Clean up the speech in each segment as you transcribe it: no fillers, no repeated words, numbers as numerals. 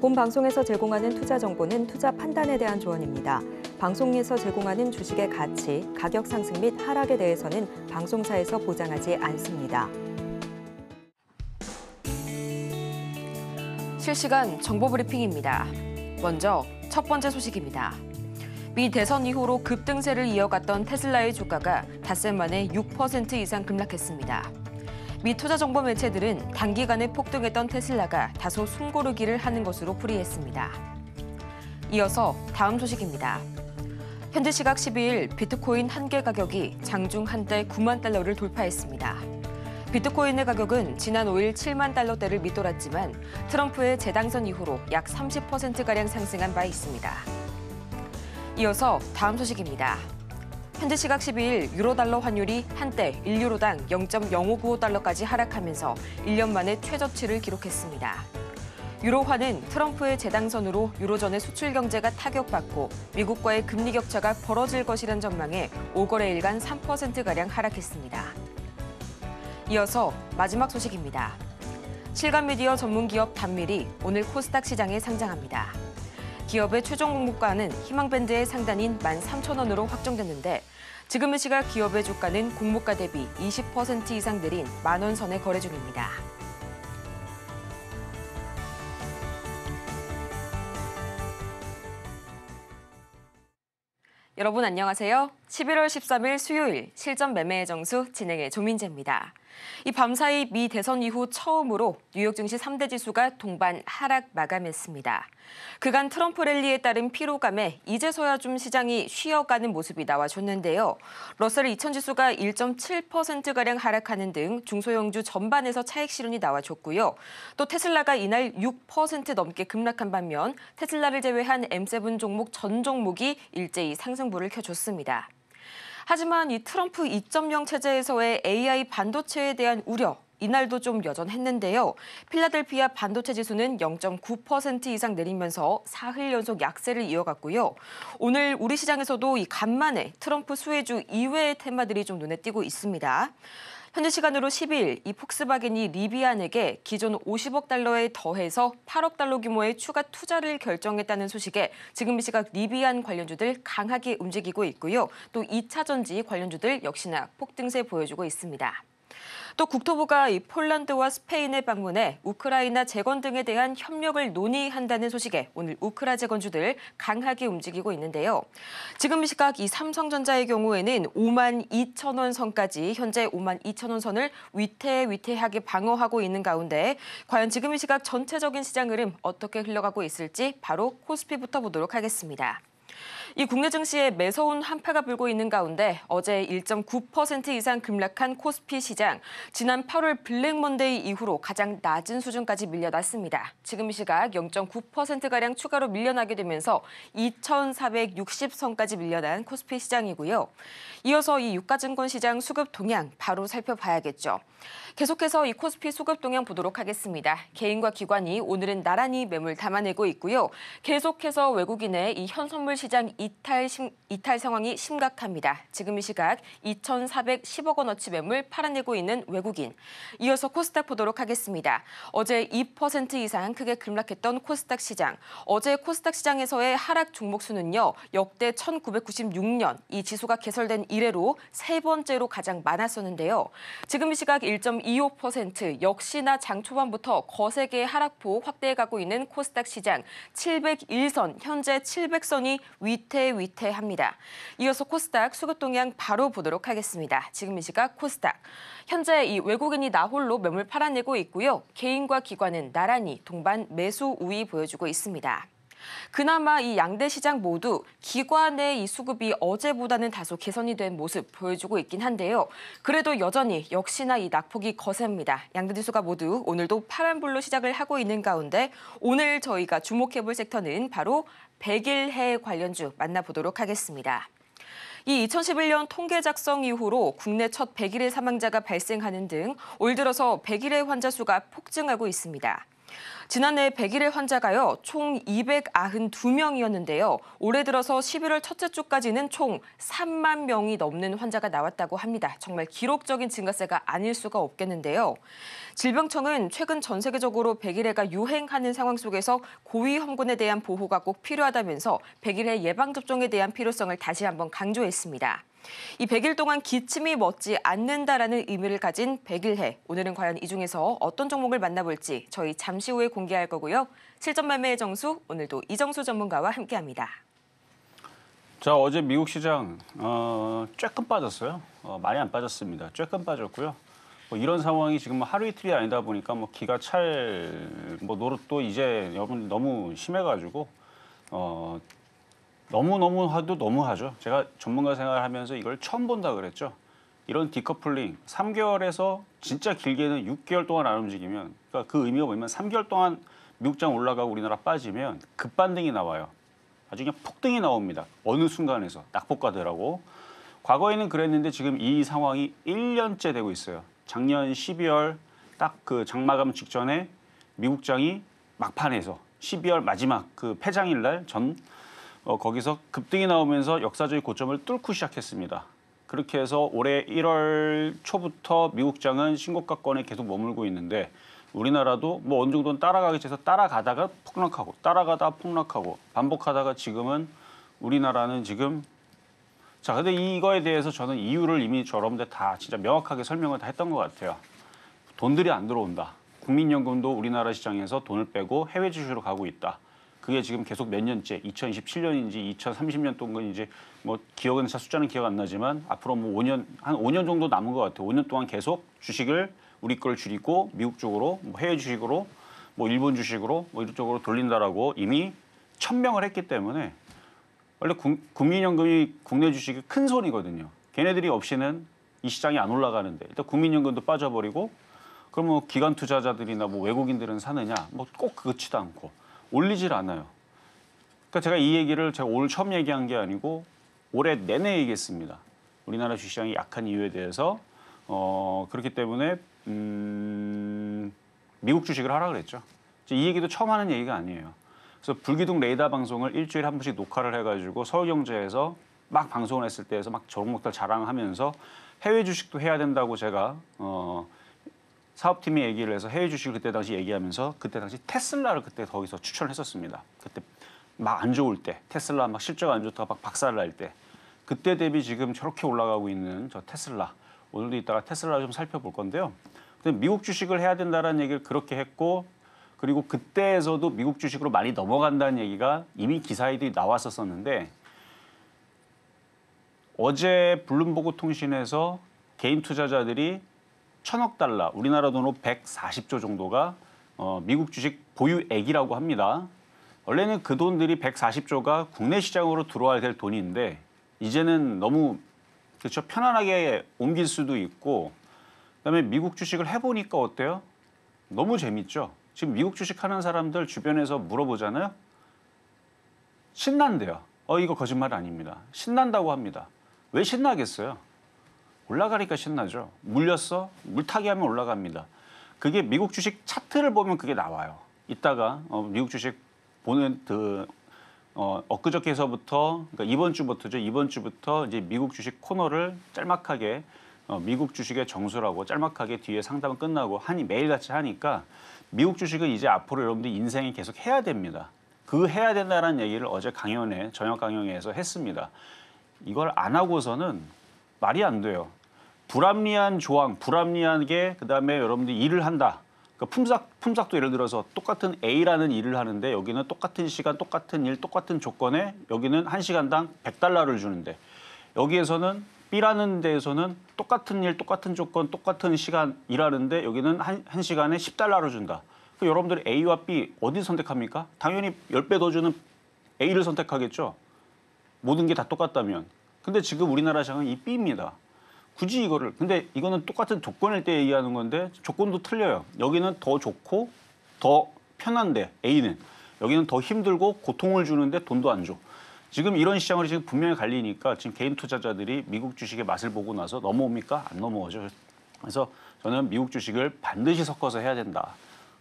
본 방송에서 제공하는 투자 정보는 투자 판단에 대한 조언입니다. 방송에서 제공하는 주식의 가치, 가격 상승 및 하락에 대해서는 방송사에서 보장하지 않습니다. 실시간 정보 브리핑입니다. 먼저 첫 번째 소식입니다. 미 대선 이후로 급등세를 이어갔던 테슬라의 주가가 닷새 만에 6% 이상 급락했습니다. 미 투자 정보 매체들은 단기간에 폭등했던 테슬라가 다소 숨고르기를 하는 것으로 풀이했습니다. 이어서 다음 소식입니다. 현지 시각 12일 비트코인 한 개 가격이 장중 한때 9만 달러를 돌파했습니다. 비트코인의 가격은 지난 5일 7만 달러대를 밑돌았지만 트럼프의 재당선 이후로 약 30%가량 상승한 바 있습니다. 이어서 다음 소식입니다. 현지 시각 12일 유로달러 환율이 한때 1유로당 0.0595달러까지 하락하면서 1년 만에 최저치를 기록했습니다. 유로화는 트럼프의 재당선으로 유로존의 수출 경제가 타격받고 미국과의 금리 격차가 벌어질 것이란 전망에 5거래일간 3%가량 하락했습니다. 이어서 마지막 소식입니다. 실감 미디어 전문기업 단밀이 오늘 코스닥 시장에 상장합니다. 기업의 최종 공모가는 희망밴드의 상단인 13,000원으로 확정됐는데 지금 이 시각 기업의 주가는 공모가 대비 20% 이상 내린 10,000원 선에 거래 중입니다. 여러분 안녕하세요. 11월 13일 수요일 실전 매매의 정수 진행의 조민재입니다. 이 밤사이 미 대선 이후 처음으로 뉴욕 증시 3대 지수가 동반 하락 마감했습니다. 그간 트럼프 랠리에 따른 피로감에 이제서야 좀 시장이 쉬어가는 모습이 나와줬는데요. 러셀 2000 지수가 1.7%가량 하락하는 등 중소형주 전반에서 차익 실현이 나와줬고요. 또 테슬라가 이날 6% 넘게 급락한 반면 테슬라를 제외한 M7 종목 전 종목이 일제히 상승부를 켜줬습니다. 하지만 이 트럼프 2.0 체제에서의 AI 반도체에 대한 우려, 이날도 좀 여전했는데요. 필라델피아 반도체 지수는 0.9% 이상 내리면서 사흘 연속 약세를 이어갔고요. 오늘 우리 시장에서도 이 간만에 트럼프 수혜주 이외의 테마들이 좀 눈에 띄고 있습니다. 현지 시간으로 10일 이 폭스바겐이 리비안에게 기존 50억 달러에 더해서 8억 달러 규모의 추가 투자를 결정했다는 소식에 지금 이 시각 리비안 관련주들 강하게 움직이고 있고요. 또 2차 전지 관련주들 역시나 폭등세 보여주고 있습니다. 또 국토부가 이 폴란드와 스페인에 방문해 우크라이나 재건 등에 대한 협력을 논의한다는 소식에 오늘 우크라 재건주들 강하게 움직이고 있는데요. 지금 이 시각 이 삼성전자의 경우에는 52,000원 선까지 현재 52,000원 선을 위태위태하게 방어하고 있는 가운데 과연 지금 이 시각 전체적인 시장 흐름 어떻게 흘러가고 있을지 바로 코스피부터 보도록 하겠습니다. 이 국내 증시에 매서운 한파가 불고 있는 가운데 어제 1.9% 이상 급락한 코스피 시장. 지난 8월 블랙 먼데이 이후로 가장 낮은 수준까지 밀려났습니다. 지금 이 시각 0.9%가량 추가로 밀려나게 되면서 2,460선까지 밀려난 코스피 시장이고요. 이어서 이 유가증권 시장 수급 동향 바로 살펴봐야겠죠. 계속해서 이 코스피 수급 동향 보도록 하겠습니다. 개인과 기관이 오늘은 나란히 매물 담아내고 있고요. 계속해서 외국인의 이 현선물 시장 이탈 상황이 심각합니다. 지금 이 시각 2,410억 원어치 매물 팔아내고 있는 외국인. 이어서 코스닥 보도록 하겠습니다. 어제 2% 이상 크게 급락했던 코스닥 시장. 어제 코스닥 시장에서의 하락 종목 수는요. 역대 1996년 이 지수가 개설된 이래로 세 번째로 가장 많았었는데요. 지금 이 시각 1.25% 역시나 장 초반부터 거세게 하락폭 확대해가고 있는 코스닥 시장. 701선, 현재 700선이 위태위태합니다. 이어서 코스닥 수급 동향 바로 보도록 하겠습니다. 지금 이 시각 코스닥. 현재 이 외국인이 나홀로 매물 팔아내고 있고요. 개인과 기관은 나란히 동반 매수 우위 보여주고 있습니다. 그나마 이 양대 시장 모두 기관의 이 수급이 어제보다는 다소 개선이 된 모습 보여주고 있긴 한데요. 그래도 여전히 역시나 이 낙폭이 거셉니다. 양대 지수가 모두 오늘도 파란불로 시작을 하고 있는 가운데 오늘 저희가 주목해볼 섹터는 바로 100일해 관련주 만나보도록 하겠습니다. 이 2011년 통계 작성 이후로 국내 첫 100일의 사망자가 발생하는 등 올 들어서 100일의 환자 수가 폭증하고 있습니다. 지난해 100일의 환자가요, 총 292명이었는데요. 올해 들어서 11월 첫째 주까지는 총 3만 명이 넘는 환자가 나왔다고 합니다. 정말 기록적인 증가세가 아닐 수가 없겠는데요. 질병청은 최근 전 세계적으로 100일해가 유행하는 상황 속에서 고위험군에 대한 보호가 꼭 필요하다면서 100일해 예방접종에 대한 필요성을 다시 한번 강조했습니다. 이 100일 동안 기침이 멎지 않는다라는 의미를 가진 100일해. 오늘은 과연 이 중에서 어떤 종목을 만나볼지 저희 잠시 후에 공개할 거고요. 실전 매매의 정수, 오늘도 이정수 전문가와 함께합니다. 자, 어제 미국 시장 조금 빠졌어요. 많이 안 빠졌습니다. 조금 빠졌고요. 뭐 이런 상황이 지금 하루 이틀이 아니다 보니까 뭐 기가 찰 노릇도 이제 여러분 너무 심해가지고 너무 하도 너무 하죠. 제가 전문가 생활하면서 이걸 처음 본다 그랬죠. 이런 디커플링 3개월에서 진짜 길게는 6개월 동안 안 움직이면, 그러니까 그 의미가 뭐냐면 3개월 동안 미국장 올라가고 우리나라 빠지면 급반등이 나와요. 아주 그냥 폭등이 나옵니다. 어느 순간에서 낙폭과대라고. 과거에는 그랬는데 지금 이 상황이 1년째 되고 있어요. 작년 12월 딱 그 장마감 직전에 미국장이 막판에서 12월 마지막 그 폐장일 날 거기서 급등이 나오면서 역사적인 고점을 뚫고 시작했습니다. 그렇게 해서 올해 1월 초부터 미국장은 신고가권에 계속 머물고 있는데 우리나라도 뭐 어느 정도는 따라가기 위해서 따라가다가 폭락하고 따라가다 폭락하고 반복하다가 지금은 우리나라는 지금 근데 이거에 대해서 저는 이유를 이미 여러분들 다 진짜 명확하게 설명을 다 했던 것 같아요. 돈들이 안 들어온다. 국민연금도 우리나라 시장에서 돈을 빼고 해외 주식으로 가고 있다. 그게 지금 계속 몇 년째, 2027년인지 2030년 동안인지 뭐 기억은 숫자는 기억 안 나지만 앞으로 뭐 5년, 한 5년 정도 남은 것 같아요. 5년 동안 계속 주식을 우리 걸 줄이고 미국 쪽으로, 뭐 해외 주식으로, 뭐 일본 주식으로, 뭐 이쪽으로 돌린다라고 이미 천명을 했기 때문에 원래 국민연금이 국내 주식이 큰 손이거든요. 걔네들이 없이는 이 시장이 안 올라가는데 일단 국민연금도 빠져버리고 그러면 기관 투자자들이나 뭐 외국인들은 사느냐? 뭐 꼭 그렇지도 않고. 올리질 않아요. 그러니까 제가 이 얘기를 제가 오늘 처음 얘기한 게 아니고 올해 내내 얘기했습니다. 우리나라 주식시장이 약한 이유에 대해서 그렇기 때문에 미국 주식을 하라 그랬죠. 이 얘기도 처음 하는 얘기가 아니에요. 그래서 불기둥 레이더 방송을 일주일에 한 번씩 녹화를 해가지고 서울경제에서 막 방송을 했을 때에서 막 종목들 자랑하면서 해외 주식도 해야 된다고 제가 사업팀이 얘기를 해서 해외 주식을 그때 당시 얘기하면서 그때 당시 테슬라를 그때 거기서 추천을 했었습니다. 그때 막 안 좋을 때 테슬라 막 실적 안 좋다가 막 박살날 때 그때 대비 지금 저렇게 올라가고 있는 저 테슬라 오늘도 이따가 테슬라 좀 살펴볼 건데요. 근데 미국 주식을 해야 된다는 얘기를 그렇게 했고 그리고 그때에서도 미국 주식으로 많이 넘어간다는 얘기가 이미 기사에도 나왔었는데 어제 블룸버그 통신에서 개인 투자자들이 1,000억 달러, 우리나라 돈으로 140조 정도가 미국 주식 보유액이라고 합니다. 원래는 그 돈들이 140조가 국내 시장으로 들어와야 될 돈인데 이제는 너무 그렇죠 편안하게 옮길 수도 있고 그다음에 미국 주식을 해보니까 어때요? 너무 재밌죠. 지금 미국 주식 하는 사람들 주변에서 물어보잖아요. 신난대요. 이거 거짓말 아닙니다. 신난다고 합니다. 왜 신나겠어요? 올라가니까 신나죠. 물렸어? 물타기 하면 올라갑니다. 그게 미국 주식 차트를 보면 그게 나와요. 이따가 미국 주식 보는 엊그저께서부터 그러니까 이번 주부터죠. 이번 주부터 이제 미국 주식 코너를 짤막하게 미국 주식의 정수라고 짤막하게 뒤에 상담은 끝나고 매일같이 하니까 미국 주식은 이제 앞으로 여러분들 인생에 계속 해야 됩니다. 그 해야 된다는 얘기를 어제 저녁 강연에서 했습니다. 이걸 안 하고서는 말이 안 돼요. 불합리한 조항, 불합리하게 그다음에 여러분들이 일을 한다. 그러니까 품삯도 예를 들어서 똑같은 A라는 일을 하는데 여기는 똑같은 시간, 똑같은 일, 똑같은 조건에 여기는 1시간당 100달러를 주는데 여기에서는 B라는 데에서는 똑같은 일, 똑같은 조건, 똑같은 시간 일하는데 여기는 한 시간에 10달러를 준다. 그럼 여러분들이 A와 B 어디 선택합니까? 당연히 10배 더 주는 A를 선택하겠죠. 모든 게 다 똑같다면. 근데 지금 우리나라 시장은 이 B입니다. 굳이 근데 이거는 똑같은 조건일 때 얘기하는 건데 조건도 틀려요. 여기는 더 좋고 더 편한데 A는 여기는 더 힘들고 고통을 주는데 돈도 안 줘. 지금 이런 시장으로 지금 분명히 갈리니까 지금 개인 투자자들이 미국 주식의 맛을 보고 나서 넘어옵니까? 안 넘어오죠. 그래서 저는 미국 주식을 반드시 섞어서 해야 된다.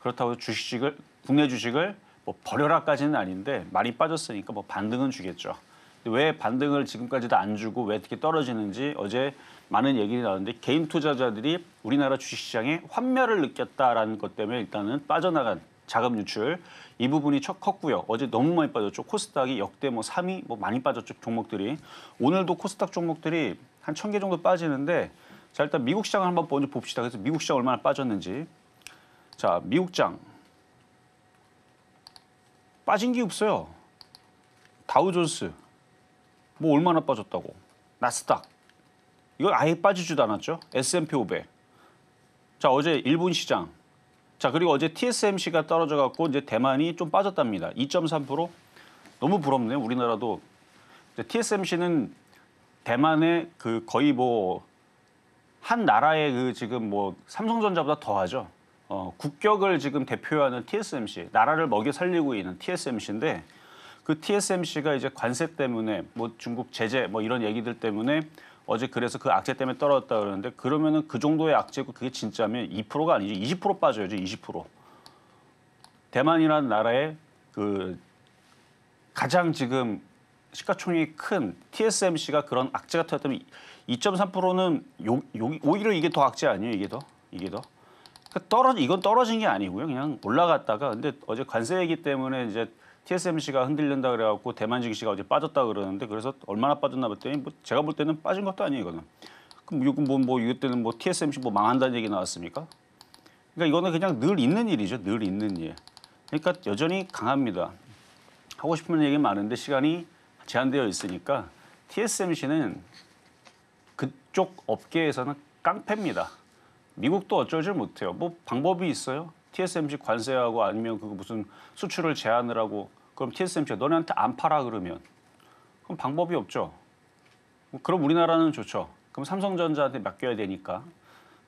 그렇다고 주식을 국내 주식을 뭐 버려라까지는 아닌데 많이 빠졌으니까 뭐 반등은 주겠죠. 근데 왜 반등을 지금까지도 안 주고 왜 이렇게 떨어지는지 어제 많은 얘기가 나왔는데 개인 투자자들이 우리나라 주식시장에 환멸을 느꼈다라는 것 때문에 일단은 빠져나간 자금 유출 이 부분이 컸고요. 어제 너무 많이 빠졌죠. 코스닥이 역대 뭐 3위 뭐 많이 빠졌죠. 종목들이. 오늘도 코스닥 종목들이 한 1,000개 정도 빠지는데 자 일단 미국 시장을 한번 먼저 봅시다. 그래서 미국 시장 얼마나 빠졌는지. 자 미국장 빠진 게 없어요. 다우존스 뭐 얼마나 빠졌다고. 나스닥 이거 아예 빠지지도 않았죠. S&P 500. 자 어제 일본 시장. 자 그리고 어제 TSMC가 떨어져 갖고 이제 대만이 좀 빠졌답니다. 2.3%. 너무 부럽네요. 우리나라도 TSMC는 대만의 그 거의 뭐 한 나라의 그 지금 뭐 삼성전자보다 더하죠. 국격을 지금 대표하는 TSMC, 나라를 먹여 살리고 있는 TSMC인데 그 TSMC가 이제 관세 때문에 뭐 중국 제재 뭐 이런 얘기들 때문에 어제 그래서 그 악재 때문에 떨어졌다 그러는데 그러면은 그 정도의 악재고 그게 진짜면 2%가 아니죠. 20% 빠져야죠. 20%. 대만이라는 나라의 그 가장 지금 시가총액이 큰 TSMC가 그런 악재가 터졌다면 2.3%는 오히려 이게 더 악재 아니에요? 이게 더? 그러니까 이건 떨어진 게 아니고요. 그냥 올라갔다가 근데 어제 관세 얘기 때문에 이제 TSMC가 흔들린다 그래갖고 대만 증시가 어제 빠졌다 그러는데 그래서 얼마나 빠졌나 봤더니 뭐 제가 볼 때는 빠진 것도 아니에요. 이거는. 그럼 이거 때는 뭐 TSMC 뭐 망한다는 얘기 나왔습니까? 그러니까 이거는 그냥 늘 있는 일이죠. 늘 있는 일. 그러니까 여전히 강합니다. 하고 싶은 얘기 많은데 시간이 제한되어 있으니까 TSMC는 그쪽 업계에서는 깡패입니다. 미국도 어쩔 줄 못해요. 뭐 방법이 있어요? TSMC 관세하고 아니면 그거 무슨 수출을 제한을 하고 그럼 TSMC가 너네한테 안 팔아 그러면 그럼 방법이 없죠. 그럼 우리나라는 좋죠. 그럼 삼성전자한테 맡겨야 되니까.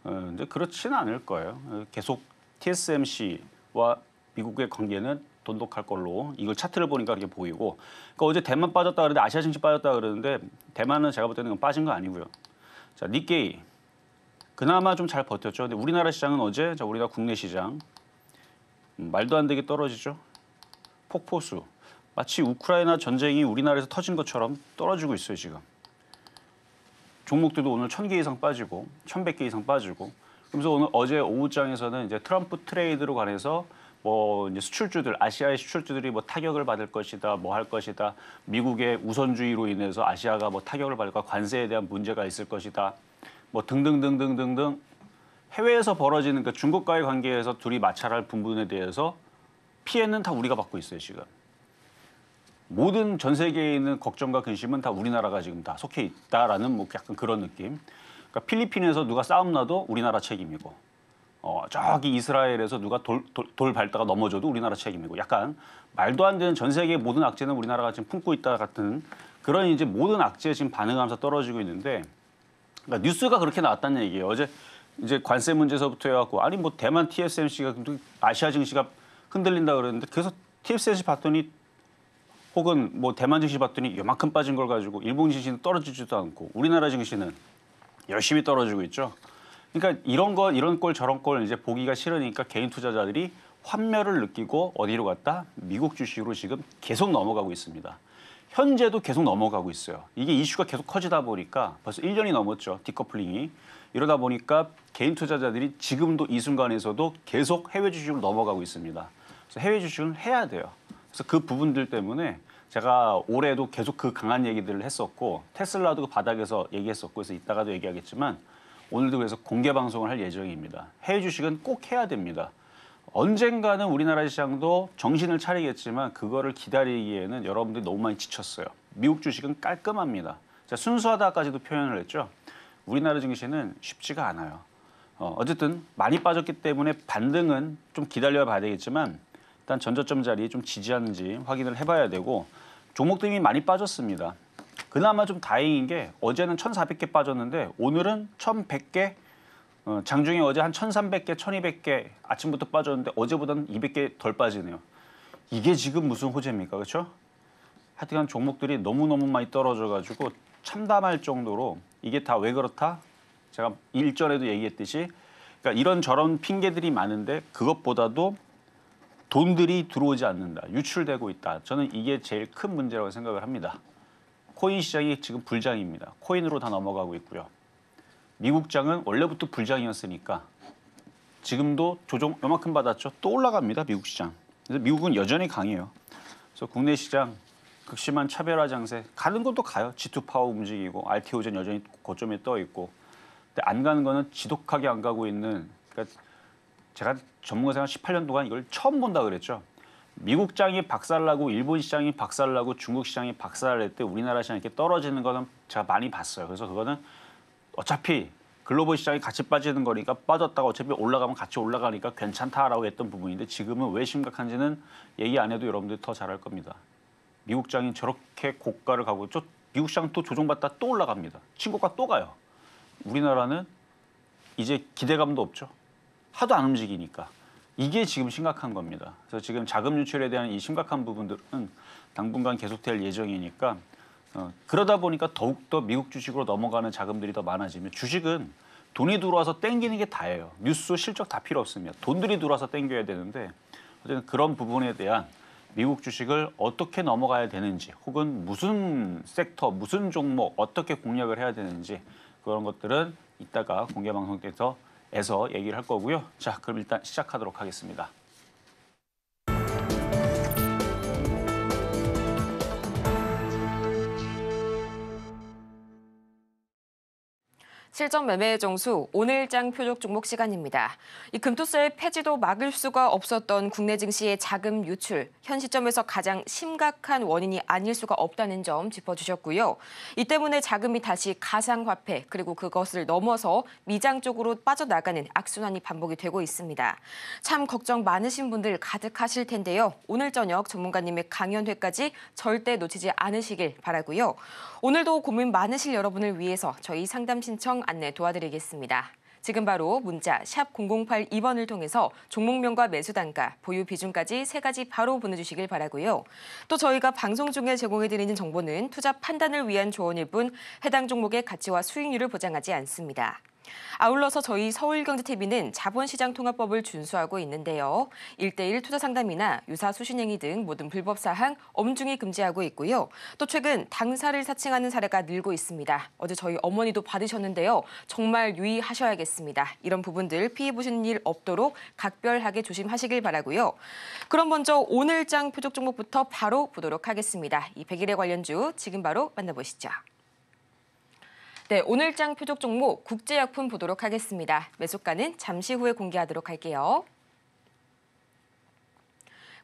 근데 그렇지는 않을 거예요. 계속 TSMC와 미국의 관계는 돈독할 걸로 이걸 차트를 보니까 그렇게 보이고 그러니까 어제 대만 빠졌다 그러는데 아시아 증시 빠졌다 그러는데 대만은 제가 볼 때는 빠진 거 아니고요. 자 니케이 그나마 좀 잘 버텼죠. 근데 우리나라 시장은 어제 자 우리나라 국내 시장 말도 안 되게 떨어지죠. 폭포수 마치 우크라이나 전쟁이 우리나라에서 터진 것처럼 떨어지고 있어요 지금. 종목들도 오늘 1,000개 이상 빠지고 1,100개 이상 빠지고 그러면서 오늘 어제 오후장에서는 이제 트럼프 트레이드로 관해서 뭐 이제 수출주들 아시아의 수출주들이 뭐 타격을 받을 것이다 뭐 할 것이다 미국의 우선주의로 인해서 아시아가 뭐 타격을 받을 것 관세에 대한 문제가 있을 것이다 뭐 등등등등등등 해외에서 벌어지는 그 중국과의 관계에서 둘이 마찰할 부분에 대해서 피해는 다 우리가 받고 있어요 지금. 모든 전 세계에 있는 걱정과 근심은 다 우리나라가 지금 다 속해 있다라는 뭐 약간 그런 느낌. 그러니까 필리핀에서 누가 싸움 나도 우리나라 책임이고 저기 이스라엘에서 누가 돌 밟다가 넘어져도 우리나라 책임이고 약간 말도 안 되는 전 세계의 모든 악재는 우리나라가 지금 품고 있다 같은 그런 이제 모든 악재에 지금 반응하면서 떨어지고 있는데 그러니까 뉴스가 그렇게 나왔다는 얘기예요. 어제 이제 관세 문제서부터 해갖고 아니 뭐 대만 TSMC가 아시아 증시가 흔들린다 그러는데 그래서 TSMC 봤더니 혹은 뭐 대만 증시 봤더니 요만큼 빠진 걸 가지고 일본 증시는 떨어지지도 않고 우리나라 증시는 열심히 떨어지고 있죠. 그러니까 이런 꼴 저런 꼴 이제 보기가 싫으니까 개인 투자자들이 환멸을 느끼고 어디로 갔다? 미국 주식으로 지금 계속 넘어가고 있습니다. 현재도 계속 넘어가고 있어요. 이게 이슈가 계속 커지다 보니까 벌써 1년이 넘었죠. 디커플링이. 이러다 보니까 개인 투자자들이 지금도 이 순간에서도 계속 해외 주식으로 넘어가고 있습니다. 그래서 해외 주식은 해야 돼요. 그래서 그 부분들 때문에 제가 올해도 계속 그 강한 얘기들을 했었고 테슬라도 그 바닥에서 얘기했었고 그래서 이따가도 얘기하겠지만 오늘도 그래서 공개 방송을 할 예정입니다. 해외 주식은 꼭 해야 됩니다. 언젠가는 우리나라 시장도 정신을 차리겠지만 그거를 기다리기에는 여러분들이 너무 많이 지쳤어요. 미국 주식은 깔끔합니다. 제가 순수하다까지도 표현을 했죠. 우리나라 증시는 쉽지가 않아요. 어쨌든 많이 빠졌기 때문에 반등은 좀 기다려 봐야 되겠지만 일단 전저점 자리에 좀 지지하는지 확인을 해봐야 되고 종목들이 많이 빠졌습니다. 그나마 좀 다행인 게 어제는 1,400개 빠졌는데 오늘은 1,100개 장중에 어제 한 1,300개, 1,200개 아침부터 빠졌는데 어제보다는 200개 덜 빠지네요. 이게 지금 무슨 호재입니까? 그렇죠? 하여튼 종목들이 너무너무 많이 떨어져가지고 참담할 정도로 이게 다 왜 그렇다? 제가 일전에도 얘기했듯이 그러니까 이런저런 핑계들이 많은데 그것보다도 돈들이 들어오지 않는다. 유출되고 있다. 저는 이게 제일 큰 문제라고 생각을 합니다. 코인 시장이 지금 불장입니다. 코인으로 다 넘어가고 있고요. 미국장은 원래부터 불장이었으니까 지금도 조정 요만큼 받았죠. 또 올라갑니다. 미국 시장. 그래서 미국은 여전히 강해요. 그래서 국내 시장 극심한 차별화 장세 가는 것도 가요. G2 파워 움직이고 RTO전 여전히 고점에 떠 있고. 근데 안 가는 거는 지독하게 안 가고 있는. 그러니까 제가 전문가 생활 18년 동안 이걸 처음 본다 그랬죠. 미국 장이 박살나고 일본 시장이 박살나고 중국 시장이 박살날 때 우리나라 시장이 이렇게 떨어지는 거는 제가 많이 봤어요. 그래서 그거는 어차피 글로벌 시장이 같이 빠지는 거니까 빠졌다가 어차피 올라가면 같이 올라가니까 괜찮다라고 했던 부분인데 지금은 왜 심각한지는 얘기 안 해도 여러분들이 더 잘 알 겁니다. 미국 장이 저렇게 고가를 가고 있죠. 미국 시장 또 조정받다 또 올라갑니다. 친고가 또 가요. 우리나라는 이제 기대감도 없죠. 하도 안 움직이니까. 이게 지금 심각한 겁니다. 그래서 지금 자금 유출에 대한 이 심각한 부분들은 당분간 계속될 예정이니까 그러다 보니까 더욱더 미국 주식으로 넘어가는 자금들이 더 많아지면 주식은 돈이 들어와서 땡기는 게 다예요. 뉴스 실적 다 필요 없습니다. 돈들이 들어와서 땡겨야 되는데 어쨌든 그런 부분에 대한 미국 주식을 어떻게 넘어가야 되는지 혹은 무슨 섹터, 무슨 종목 어떻게 공략을 해야 되는지 그런 것들은 이따가 공개방송 때에서 얘기를 할 거고요. 자, 그럼 일단 시작하도록 하겠습니다. 실전 매매의 정수 오늘장 표적 종목 시간입니다. 이 금토세의 폐지도 막을 수가 없었던 국내 증시의 자금 유출, 현 시점에서 가장 심각한 원인이 아닐 수가 없다는 점 짚어주셨고요. 이 때문에 자금이 다시 가상화폐 그리고 그것을 넘어서 미장 쪽으로 빠져나가는 악순환이 반복이 되고 있습니다. 참 걱정 많으신 분들 가득하실 텐데요. 오늘 저녁 전문가님의 강연회까지 절대 놓치지 않으시길 바라고요. 오늘도 고민 많으실 여러분을 위해서 저희 상담 신청 안내 도와드리겠습니다. 지금 바로 문자 샵 0082번을 통해서 종목명과 매수 단가, 보유 비중까지 3가지 바로 보내주시길 바라고요. 또 저희가 방송 중에 제공해드리는 정보는 투자 판단을 위한 조언일 뿐 해당 종목의 가치와 수익률을 보장하지 않습니다. 아울러서 저희 서울경제TV는 자본시장통합법을 준수하고 있는데요. 1:1 투자 상담이나 유사 수신행위 등 모든 불법 사항 엄중히 금지하고 있고요. 또 최근 당사를 사칭하는 사례가 늘고 있습니다. 어제 저희 어머니도 받으셨는데요. 정말 유의하셔야겠습니다. 이런 부분들 피해 보시는 일 없도록 각별하게 조심하시길 바라고요. 그럼 먼저 오늘장 표적 종목부터 바로 보도록 하겠습니다. 이 100일의 관련주 지금 바로 만나보시죠. 네, 오늘장 표적 종목 국제약품 보도록 하겠습니다. 매수가는 잠시 후에 공개하도록 할게요.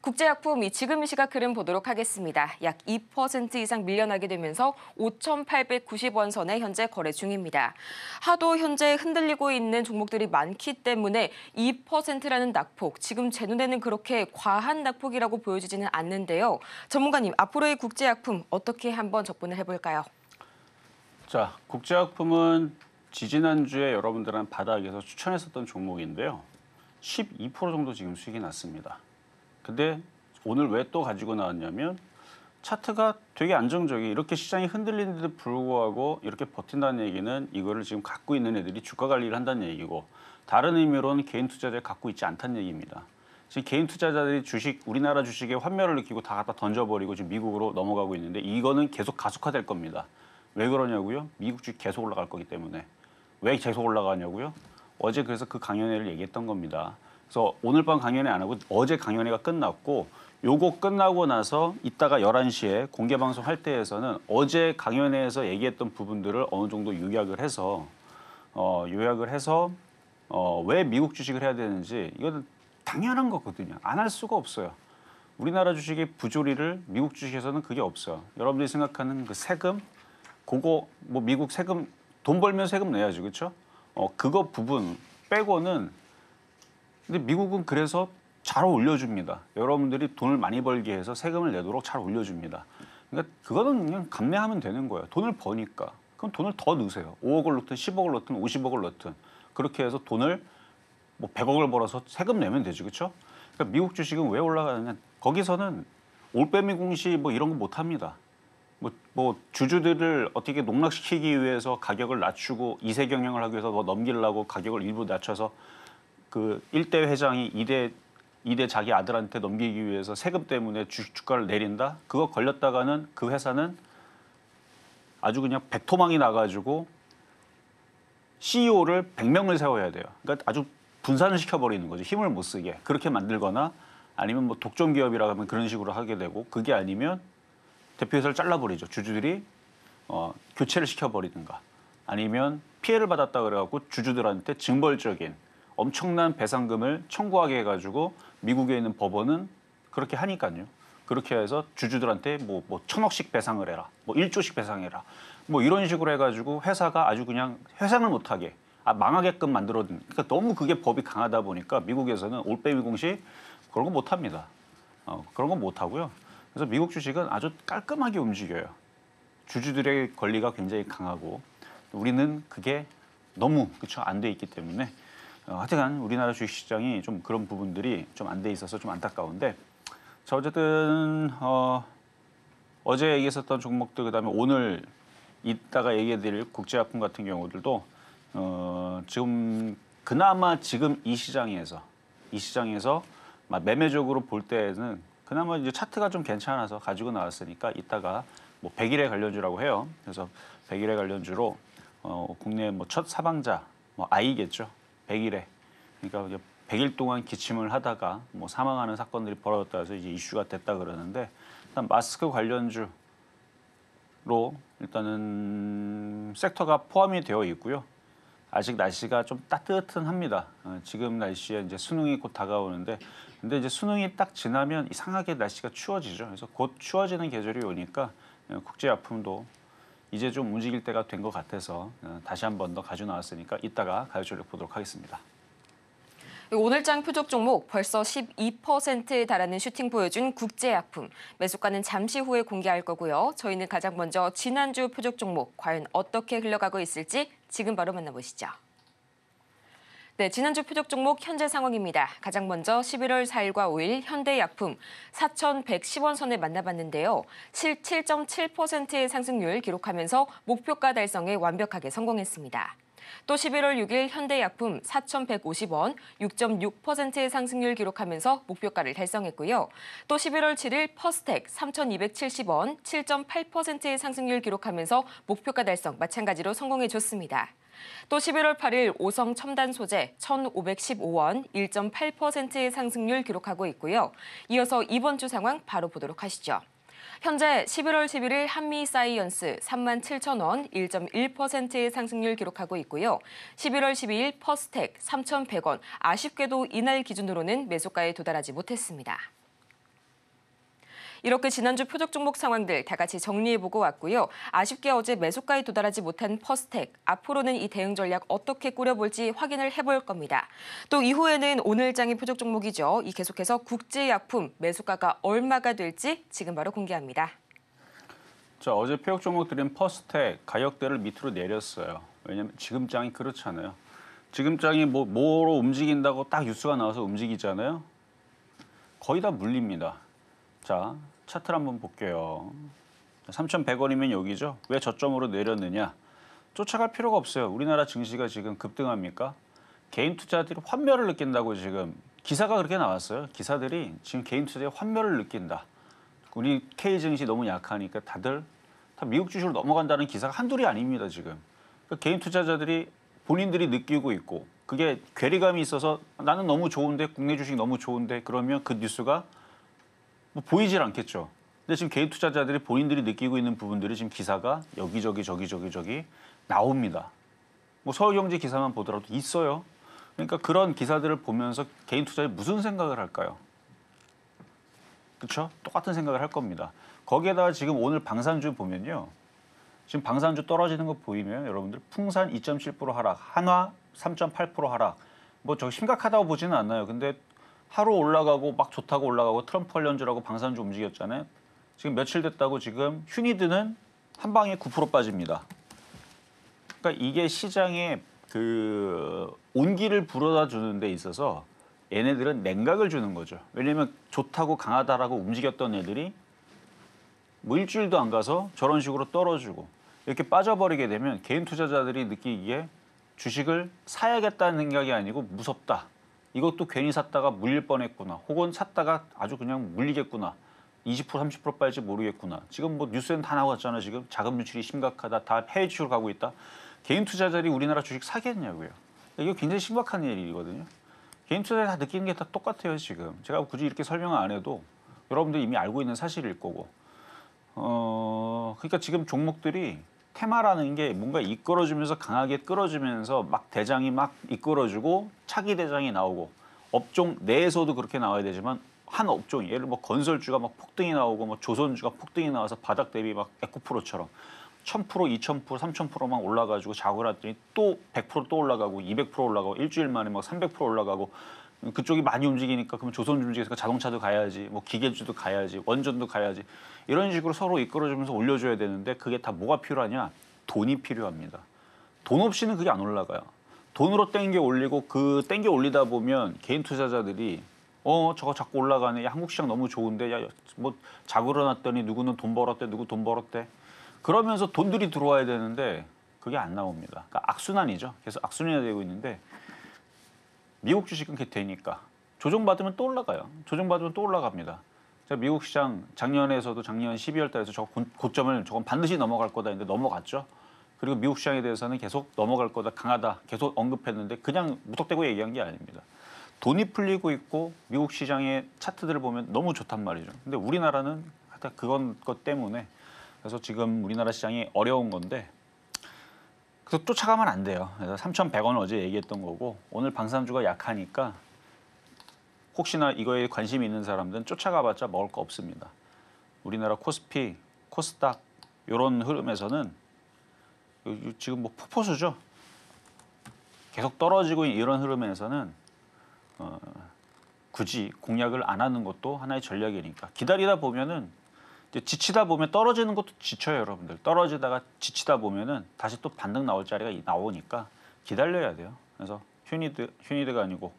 국제약품 지금 이 시각 흐름 보도록 하겠습니다. 약 2% 이상 밀려나게 되면서 5,890원 선에 현재 거래 중입니다. 하도 현재 흔들리고 있는 종목들이 많기 때문에 2%라는 낙폭, 지금 제 눈에는 그렇게 과한 낙폭이라고 보여지지는 않는데요. 전문가님, 앞으로의 국제약품 어떻게 한번 접근을 해볼까요? 자, 국제약품은 지지난주에 여러분들한 바닥에서 추천했었던 종목인데요. 12% 정도 지금 수익이 났습니다. 근데 오늘 왜 또 가지고 나왔냐면 차트가 되게 안정적이 이렇게 시장이 흔들리는데도 불구하고 이렇게 버틴다는 얘기는 이거를 지금 갖고 있는 애들이 주가 관리를 한다는 얘기고 다른 의미로는 개인 투자자를 갖고 있지 않다는 얘기입니다. 지금 개인 투자자들이 우리나라 주식에 환멸을 느끼고 다 갖다 던져버리고 지금 미국으로 넘어가고 있는데 이거는 계속 가속화될 겁니다. 왜 그러냐고요? 미국 주식 계속 올라갈 거기 때문에. 왜 계속 올라가냐고요? 어제 그래서 그 강연회를 얘기했던 겁니다. 그래서 오늘 밤 강연회 안 하고 어제 강연회가 끝났고 요거 끝나고 나서 이따가 11시에 공개 방송 할 때에서는 어제 강연회에서 얘기했던 부분들을 어느 정도 요약을 해서 왜 미국 주식을 해야 되는지 이거는 당연한 거거든요. 안 할 수가 없어요. 우리나라 주식의 부조리를 미국 주식에서는 그게 없어요. 여러분들이 생각하는 그 세금 그거 뭐 미국 세금 돈 벌면 세금 내야지 그렇죠? 그거 부분 빼고는 근데 미국은 그래서 잘 올려줍니다. 여러분들이 돈을 많이 벌게 해서 세금을 내도록 잘 올려줍니다. 그러니까 그거는 그냥 감내하면 되는 거예요. 돈을 버니까 그럼 돈을 더 넣으세요. 5억을 넣든 10억을 넣든 50억을 넣든 그렇게 해서 돈을 뭐 100억을 벌어서 세금 내면 되지 그렇죠? 그러니까 미국 주식은 왜 올라가느냐? 거기서는 올빼미 공시 뭐 이런 거 못 합니다. 뭐 주주들을 어떻게 농락시키기 위해서 가격을 낮추고 이세 경영을 하기 위해서 뭐 넘기려고 가격을 일부 낮춰서 그 1대 회장이 2대 2대 자기 아들한테 넘기기 위해서 세금 때문에 주가를 내린다? 그거 걸렸다가는 그 회사는 아주 그냥 백토망이 나가지고 CEO를 100명을 세워야 돼요. 그러니까 아주 분산을 시켜버리는 거죠. 힘을 못 쓰게. 그렇게 만들거나 아니면 뭐 독점 기업이라 하면 그런 식으로 하게 되고 그게 아니면 대표이사를 잘라버리죠. 주주들이 교체를 시켜버리든가 아니면 피해를 받았다 그래갖고 주주들한테 징벌적인 엄청난 배상금을 청구하게 해가지고 미국에 있는 법원은 그렇게 하니까요. 그렇게 해서 주주들한테 뭐 1,000억씩 배상을 해라, 뭐 1조씩 배상해라, 뭐 이런 식으로 해가지고 회사가 아주 그냥 회상을 못하게 망하게끔 만들어둔. 그러니까 너무 그게 법이 강하다 보니까 미국에서는 올빼미 공시 그런 거 못합니다. 그런 거 못하고요. 그래서 미국 주식은 아주 깔끔하게 움직여요. 주주들의 권리가 굉장히 강하고 우리는 그게 너무 그렇죠 안 돼 있기 때문에 하여간 우리나라 주식시장이 좀 그런 부분들이 좀 안 돼 있어서 좀 안타까운데 자 어쨌든 어제 얘기했었던 종목들 그다음에 오늘 이따가 얘기해드릴 국제약품 같은 경우들도 지금 그나마 지금 이 시장에서 매매적으로 볼 때는 그나마 이제 차트가 좀 괜찮아서 가지고 나왔으니까 이따가 뭐 100일에 관련주라고 해요. 그래서 100일에 관련주로 국내 뭐 첫 사망자 뭐 아이겠죠. 100일에 그러니까 100일 동안 기침을 하다가 뭐 사망하는 사건들이 벌어졌다 해서 이제 이슈가 됐다 그러는데 일단 마스크 관련주로 일단은 섹터가 포함이 되어 있고요. 아직 날씨가 좀 따뜻합니다. 지금 날씨에 이제 수능이 곧 다가오는데 근데 이제 수능이 딱 지나면 이상하게 날씨가 추워지죠. 그래서 곧 추워지는 계절이 오니까 국제약품도 이제 좀 움직일 때가 된 것 같아서 다시 한 번 더 가져 나왔으니까 이따가 가요 전략 보도록 하겠습니다. 오늘장 표적 종목 벌써 12%에 달하는 슈팅 보여준 국제약품. 매수가는 잠시 후에 공개할 거고요. 저희는 가장 먼저 지난주 표적 종목 과연 어떻게 흘러가고 있을지 지금 바로 만나보시죠. 네, 지난주 표적 종목 현재 상황입니다. 가장 먼저 11월 4일과 5일 현대약품 4,110원 선을 만나봤는데요. 7.7%의 상승률 기록하면서 목표가 달성에 완벽하게 성공했습니다. 또 11월 6일 현대약품 4,150원, 6.6%의 상승률 기록하면서 목표가를 달성했고요. 또 11월 7일 퍼스텍 3,270원, 7.8%의 상승률 기록하면서 목표가 달성 마찬가지로 성공해줬습니다. 또 11월 8일 오성 첨단 소재 1,515원, 1.8%의 상승률 기록하고 있고요. 이어서 이번 주 상황 바로 보도록 하시죠. 현재 11월 11일 한미사이언스 37,000원, 1.1%의 상승률 기록하고 있고요. 11월 12일 퍼스텍 3,100원, 아쉽게도 이날 기준으로는 매수가에 도달하지 못했습니다. 이렇게 지난주 표적 종목 상황들 다 같이 정리해보고 왔고요. 아쉽게 어제 매수가에 도달하지 못한 퍼스텍, 앞으로는 이 대응 전략 어떻게 꾸려볼지 확인을 해볼 겁니다. 또 이후에는 오늘장의 표적 종목이죠. 이 계속해서 국제약품 매수가가 얼마가 될지 지금 바로 공개합니다. 자 어제 표적 종목 드린 퍼스텍 가격대를 밑으로 내렸어요. 왜냐하면 지금 장이 그렇잖아요. 지금 장이 뭐로 움직인다고 딱 뉴스가 나와서 움직이잖아요. 거의 다 물립니다. 자 차트를 한번 볼게요. 3,100원이면 여기죠. 왜 저점으로 내렸느냐. 쫓아갈 필요가 없어요. 우리나라 증시가 지금 급등합니까? 개인 투자들이 환멸을 느낀다고 지금 기사가 그렇게 나왔어요. 기사들이 지금 개인 투자에 환멸을 느낀다. 우리 K증시 너무 약하니까 다들 다 미국 주식으로 넘어간다는 기사가 한둘이 아닙니다. 지금. 그러니까 개인 투자자들이 본인들이 느끼고 있고 그게 괴리감이 있어서 나는 너무 좋은데 국내 주식 너무 좋은데 그러면 그 뉴스가 뭐 보이질 않겠죠. 근데 지금 개인 투자자들이 본인들이 느끼고 있는 부분들이 지금 기사가 여기저기 나옵니다. 뭐 서울경제 기사만 보더라도 있어요. 그러니까 그런 기사들을 보면서 개인 투자에 무슨 생각을 할까요? 그렇죠? 똑같은 생각을 할 겁니다. 거기에다가 지금 오늘 방산주 보면요. 지금 방산주 떨어지는 거 보이면 여러분들 풍산 2.7% 하락, 한화 3.8% 하락. 뭐 저 심각하다고 보지는 않아요. 근데 하루 올라가고 막 좋다고 올라가고 트럼프 관련주라고 방산주 움직였잖아요. 지금 며칠 됐다고 지금 휴니드는 한 방에 9% 빠집니다. 그러니까 이게 시장에 그 온기를 불어다 주는 데 있어서 얘네들은 냉각을 주는 거죠. 왜냐하면 좋다고 강하다라고 움직였던 애들이 뭐 일주일도 안 가서 저런 식으로 떨어지고 이렇게 빠져버리게 되면 개인 투자자들이 느끼기에 주식을 사야겠다는 생각이 아니고 무섭다. 이것도 괜히 샀다가 물릴 뻔했구나. 혹은 샀다가 아주 그냥 물리겠구나. 20% 30% 빠질지 모르겠구나. 지금 뭐 뉴스에는 다 나왔잖아. 지금 자금 유출이 심각하다. 다 해외 지출로 가고 있다. 개인 투자자들이 우리나라 주식 사겠냐고요. 이거 굉장히 심각한 일이거든요. 개인 투자자 다 느끼는 게 다 똑같아요. 지금 제가 굳이 이렇게 설명 안 해도 여러분들이 이미 알고 있는 사실일 거고. 그러니까 지금 종목들이 테마라는 게 뭔가 이끌어주면서 강하게 끌어주면서 막 대장이 막 이끌어주고 차기 대장이 나오고 업종 내에서도 그렇게 나와야 되지만 한 업종이 예를 뭐 건설주가 막 폭등이 나오고 뭐 조선주가 폭등이 나와서 바닥 대비 막 에코프로처럼 1000%, 2000%, 3000% 막 올라가지고 자고 났더니 또 100% 또 올라가고 200% 올라가고 일주일 만에 막 300% 올라가고 그쪽이 많이 움직이니까 그러면 조선주 움직여서 자동차도 가야지 뭐 기계주도 가야지 원전도 가야지 이런 식으로 서로 이끌어주면서 올려줘야 되는데 그게 다 뭐가 필요하냐? 돈이 필요합니다. 돈 없이는 그게 안 올라가요. 돈으로 땡겨 올리고 그 땡겨 올리다 보면 개인 투자자들이 저거 자꾸 올라가네. 야, 한국 시장 너무 좋은데 야 뭐 자고 놨더니 누구는 돈 벌었대 누구 돈 벌었대 그러면서 돈들이 들어와야 되는데 그게 안 나옵니다. 그러니까 악순환이죠. 계속 악순환이 되고 있는데 미국 주식은 그렇게 되니까 조정받으면 또 올라가요. 조정받으면 또 올라갑니다. 미국 시장 작년에서도 작년 12월 달에서 저 고점을 저건 반드시 넘어갈 거다 했는데 넘어갔죠. 그리고 미국 시장에 대해서는 계속 넘어갈 거다 강하다 계속 언급했는데 그냥 무턱대고 얘기한 게 아닙니다. 돈이 풀리고 있고 미국 시장의 차트들을 보면 너무 좋단 말이죠. 근데 우리나라는 하여튼 것 때문에 그래서 지금 우리나라 시장이 어려운 건데 그래서 쫓아가면 안 돼요. 그래서 3,100원 어제 얘기했던 거고 오늘 방산주가 약하니까 혹시나 이거에 관심이 있는 사람들은 쫓아가봤자 먹을 거 없습니다. 우리나라 코스피, 코스닥 이런 흐름에서는 지금 뭐 폭포수죠. 계속 떨어지고 있는 이런 흐름에서는 굳이 공략을 안 하는 것도 하나의 전략이니까 기다리다 보면은 이제 지치다 보면 떨어지는 것도 지쳐요, 여러분들. 떨어지다가 지치다 보면은 다시 또 반등 나올 자리가 나오니까 기다려야 돼요. 그래서 휴니드가 아니고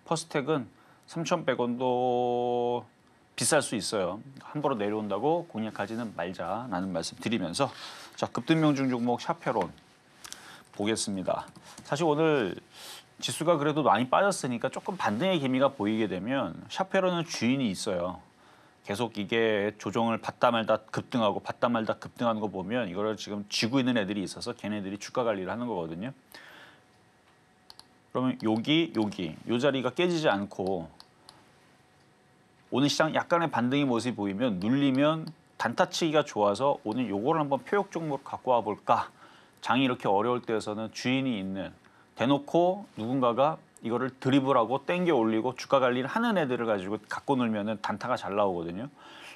퍼스텍은 3,100원도 비쌀 수 있어요. 함부로 내려온다고 공략하지는 말자라는 말씀 드리면서 자 급등명중 종목 샤페론 보겠습니다. 사실 오늘 지수가 그래도 많이 빠졌으니까 조금 반등의 기미가 보이게 되면 샤페론은 주인이 있어요. 계속 이게 조정을 받다 말다 급등하고 받다 말다 급등하는 거 보면 이거를 지금 쥐고 있는 애들이 있어서 걔네들이 주가 관리를 하는 거거든요. 그러면 여기 요 자리가 깨지지 않고 오늘 시장 약간의 반등의 모습이 보이면 눌리면 단타치기가 좋아서 오늘 요거를 한번 표역 종목으로 갖고 와 볼까. 장이 이렇게 어려울 때에서는 주인이 있는 대놓고 누군가가 이거를 드리블하고 땡겨 올리고 주가 관리를 하는 애들을 가지고 갖고 놀면은 단타가 잘 나오거든요.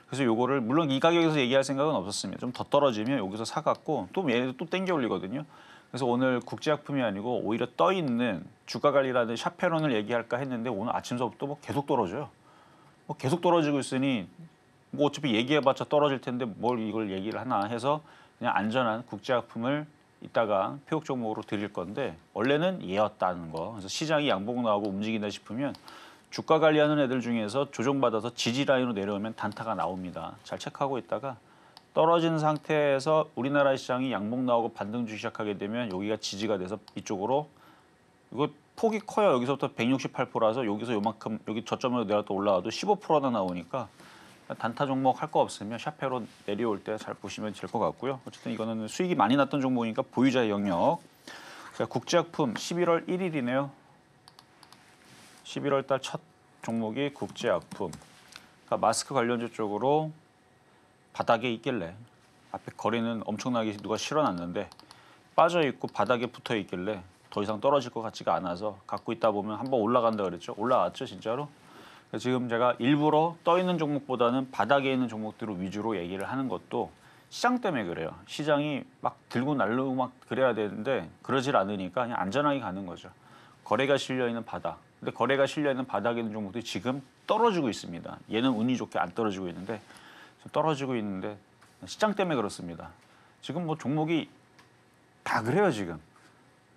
그래서 요거를 물론 이 가격에서 얘기할 생각은 없었습니다. 좀 더 떨어지면 여기서 사갖고 또 얘네들 또 땡겨 올리거든요. 그래서 오늘 국제약품이 아니고 오히려 떠 있는 주가 관리라는 샤페론을 얘기할까 했는데 오늘 아침서부터 뭐 계속 떨어져요. 뭐 계속 떨어지고 있으니 뭐 어차피 얘기해봤자 떨어질 텐데 뭘 이걸 얘기를 하나 해서 그냥 안전한 국제약품을 이따가 표역 종목으로 드릴 건데 원래는 얘였다는 거. 그래서 시장이 양봉 나오고 움직인다 싶으면 주가 관리하는 애들 중에서 조정받아서 지지 라인으로 내려오면 단타가 나옵니다. 잘 체크하고 있다가 떨어진 상태에서 우리나라 시장이 양봉 나오고 반등 주기 시작하게 되면 여기가 지지가 돼서 이쪽으로 이거 폭이 커요. 여기서부터 168%라서 여기서 요만큼 여기 저점으로 내려도 올라와도 15%나 나오니까 단타 종목 할 거 없으면 샤페론 내려올 때 잘 보시면 될 것 같고요. 어쨌든 이거는 수익이 많이 났던 종목이니까 보유자의 영역. 국제약품 11월 1일이네요. 11월 달 첫 종목이 국제약품. 그러니까 마스크 관련주 쪽으로 바닥에 있길래 앞에 거래는 엄청나게 누가 실어놨는데 빠져 있고 바닥에 붙어 있길래 더 이상 떨어질 것 같지가 않아서 갖고 있다 보면 한번 올라간다 그랬죠. 올라왔죠, 진짜로. 지금 제가 일부러 떠 있는 종목보다는 바닥에 있는 종목들을 위주로 얘기를 하는 것도 시장 때문에 그래요. 시장이 막 들고 날르고 막 그래야 되는데 그러질 않으니까 그냥 안전하게 가는 거죠. 거래가 실려 있는 바닥. 근데 거래가 실려 있는 바닥에 있는 종목들이 지금 떨어지고 있습니다. 얘는 운이 좋게 안 떨어지고 있는데 떨어지고 있는데 시장 때문에 그렇습니다. 지금 뭐 종목이 다 그래요, 지금.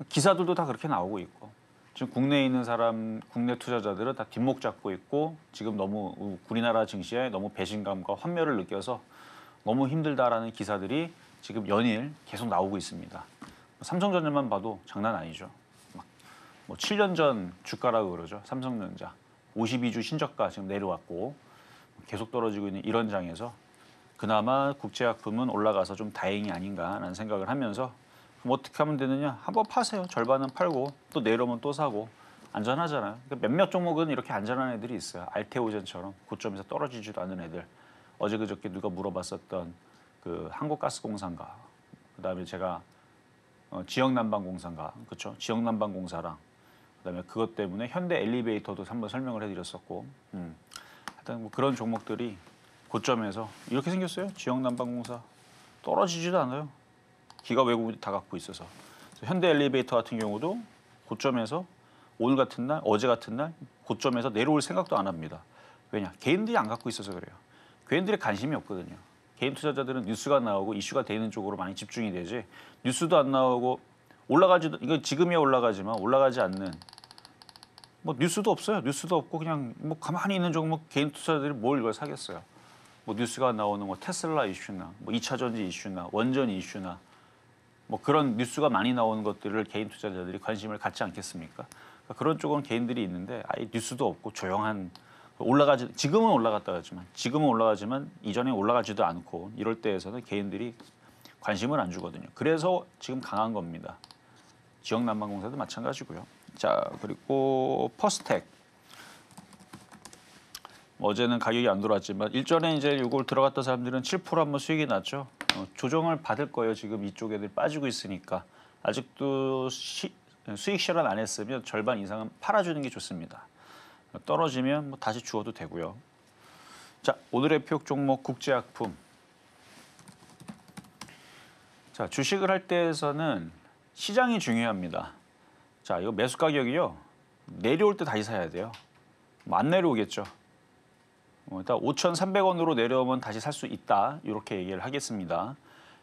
기사들도 다 그렇게 나오고 있고. 지금 국내에 있는 사람, 국내 투자자들은 다 뒷목 잡고 있고 지금 너무 우리나라 증시에 너무 배신감과 환멸을 느껴서 너무 힘들다라는 기사들이 지금 연일 계속 나오고 있습니다. 삼성전자만 봐도 장난 아니죠. 막 뭐 7년 전 주가라고 그러죠. 삼성전자 52주 신저가 지금 내려왔고 계속 떨어지고 있는 이런 장에서 그나마 국제약품은 올라가서 좀 다행이 아닌가라는 생각을 하면서 그럼 어떻게 하면 되느냐? 한번 파세요. 절반은 팔고 또 내려오면 또 사고 안전하잖아요. 그러니까 몇몇 종목은 이렇게 안전한 애들이 있어요. 알테오젠처럼 고점에서 떨어지지도 않은 애들. 어제 그저께 누가 물어봤었던 그 한국가스공사인가, 그다음에 제가 지역난방공사인가, 그렇죠? 지역난방공사랑 그다음에 그것 때문에 현대 엘리베이터도 한번 설명을 해드렸었고, 하여튼 뭐 그런 종목들이 고점에서 이렇게 생겼어요. 지역난방공사 떨어지지도 않아요. 기가 외국인이 다 갖고 있어서. 현대 엘리베이터 같은 경우도 고점에서 오늘 같은 날, 어제 같은 날 고점에서 내려올 생각도 안 합니다. 왜냐? 개인들이 안 갖고 있어서 그래요. 개인들의 관심이 없거든요. 개인 투자자들은 뉴스가 나오고 이슈가 되는 쪽으로 많이 집중이 되지, 뉴스도 안 나오고 올라가지도, 이거 지금이야 올라가지만 올라가지 않는 뭐 뉴스도 없어요. 뉴스도 없고 그냥 뭐 가만히 있는 종목 개인 투자자들이 뭘 이걸 사겠어요. 뭐 뉴스가 나오는 뭐 테슬라 이슈나 뭐 2차 전지 이슈나 원전 이슈나 뭐 그런 뉴스가 많이 나오는 것들을 개인 투자자들이 관심을 갖지 않겠습니까? 그러니까 그런 쪽은 개인들이 있는데 아예 뉴스도 없고 조용한, 올라가지, 지금은 올라가지만 이전에 올라가지도 않고 이럴 때에서는 개인들이 관심을 안 주거든요. 그래서 지금 강한 겁니다. 지역난방공사도 마찬가지고요. 자, 그리고 퍼스텍. 어제는 가격이 안 돌았지만 일전에 이제 이걸 들어갔던 사람들은 7% 한번 수익이 났죠. 조정을 받을 거예요. 지금 이쪽 애들 빠지고 있으니까. 아직도 수익 실현 안 했으면 절반 이상은 팔아주는 게 좋습니다. 떨어지면 뭐 다시 주어도 되고요. 자, 오늘의 표적 종목 국제약품. 자, 주식을 할 때에서는 시장이 중요합니다. 자, 이거 매수 가격이요. 내려올 때 다시 사야 돼요. 뭐 안 내려오겠죠. 일단 5,300원으로 내려오면 다시 살 수 있다. 이렇게 얘기를 하겠습니다.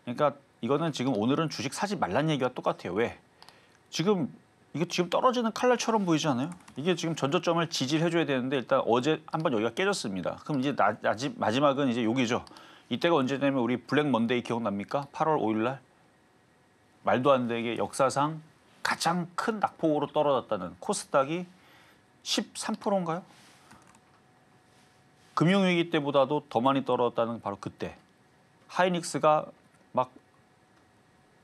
그러니까 이거는 지금 오늘은 주식 사지 말란 얘기가 똑같아요. 왜? 이게 지금 떨어지는 칼날처럼 보이지 않아요? 이게 지금 전저점을 지지를 해줘야 되는데 일단 어제 한번 여기가 깨졌습니다. 그럼 이제 마지막은 이제 여기죠. 이때가 언제냐면 우리 블랙 먼데이 기억납니까? 8월 5일 날 말도 안 되게 역사상 가장 큰 낙폭으로 떨어졌다는 코스닥이 13%인가요? 금융위기 때보다도 더 많이 떨어졌다는 바로 그때. 하이닉스가 막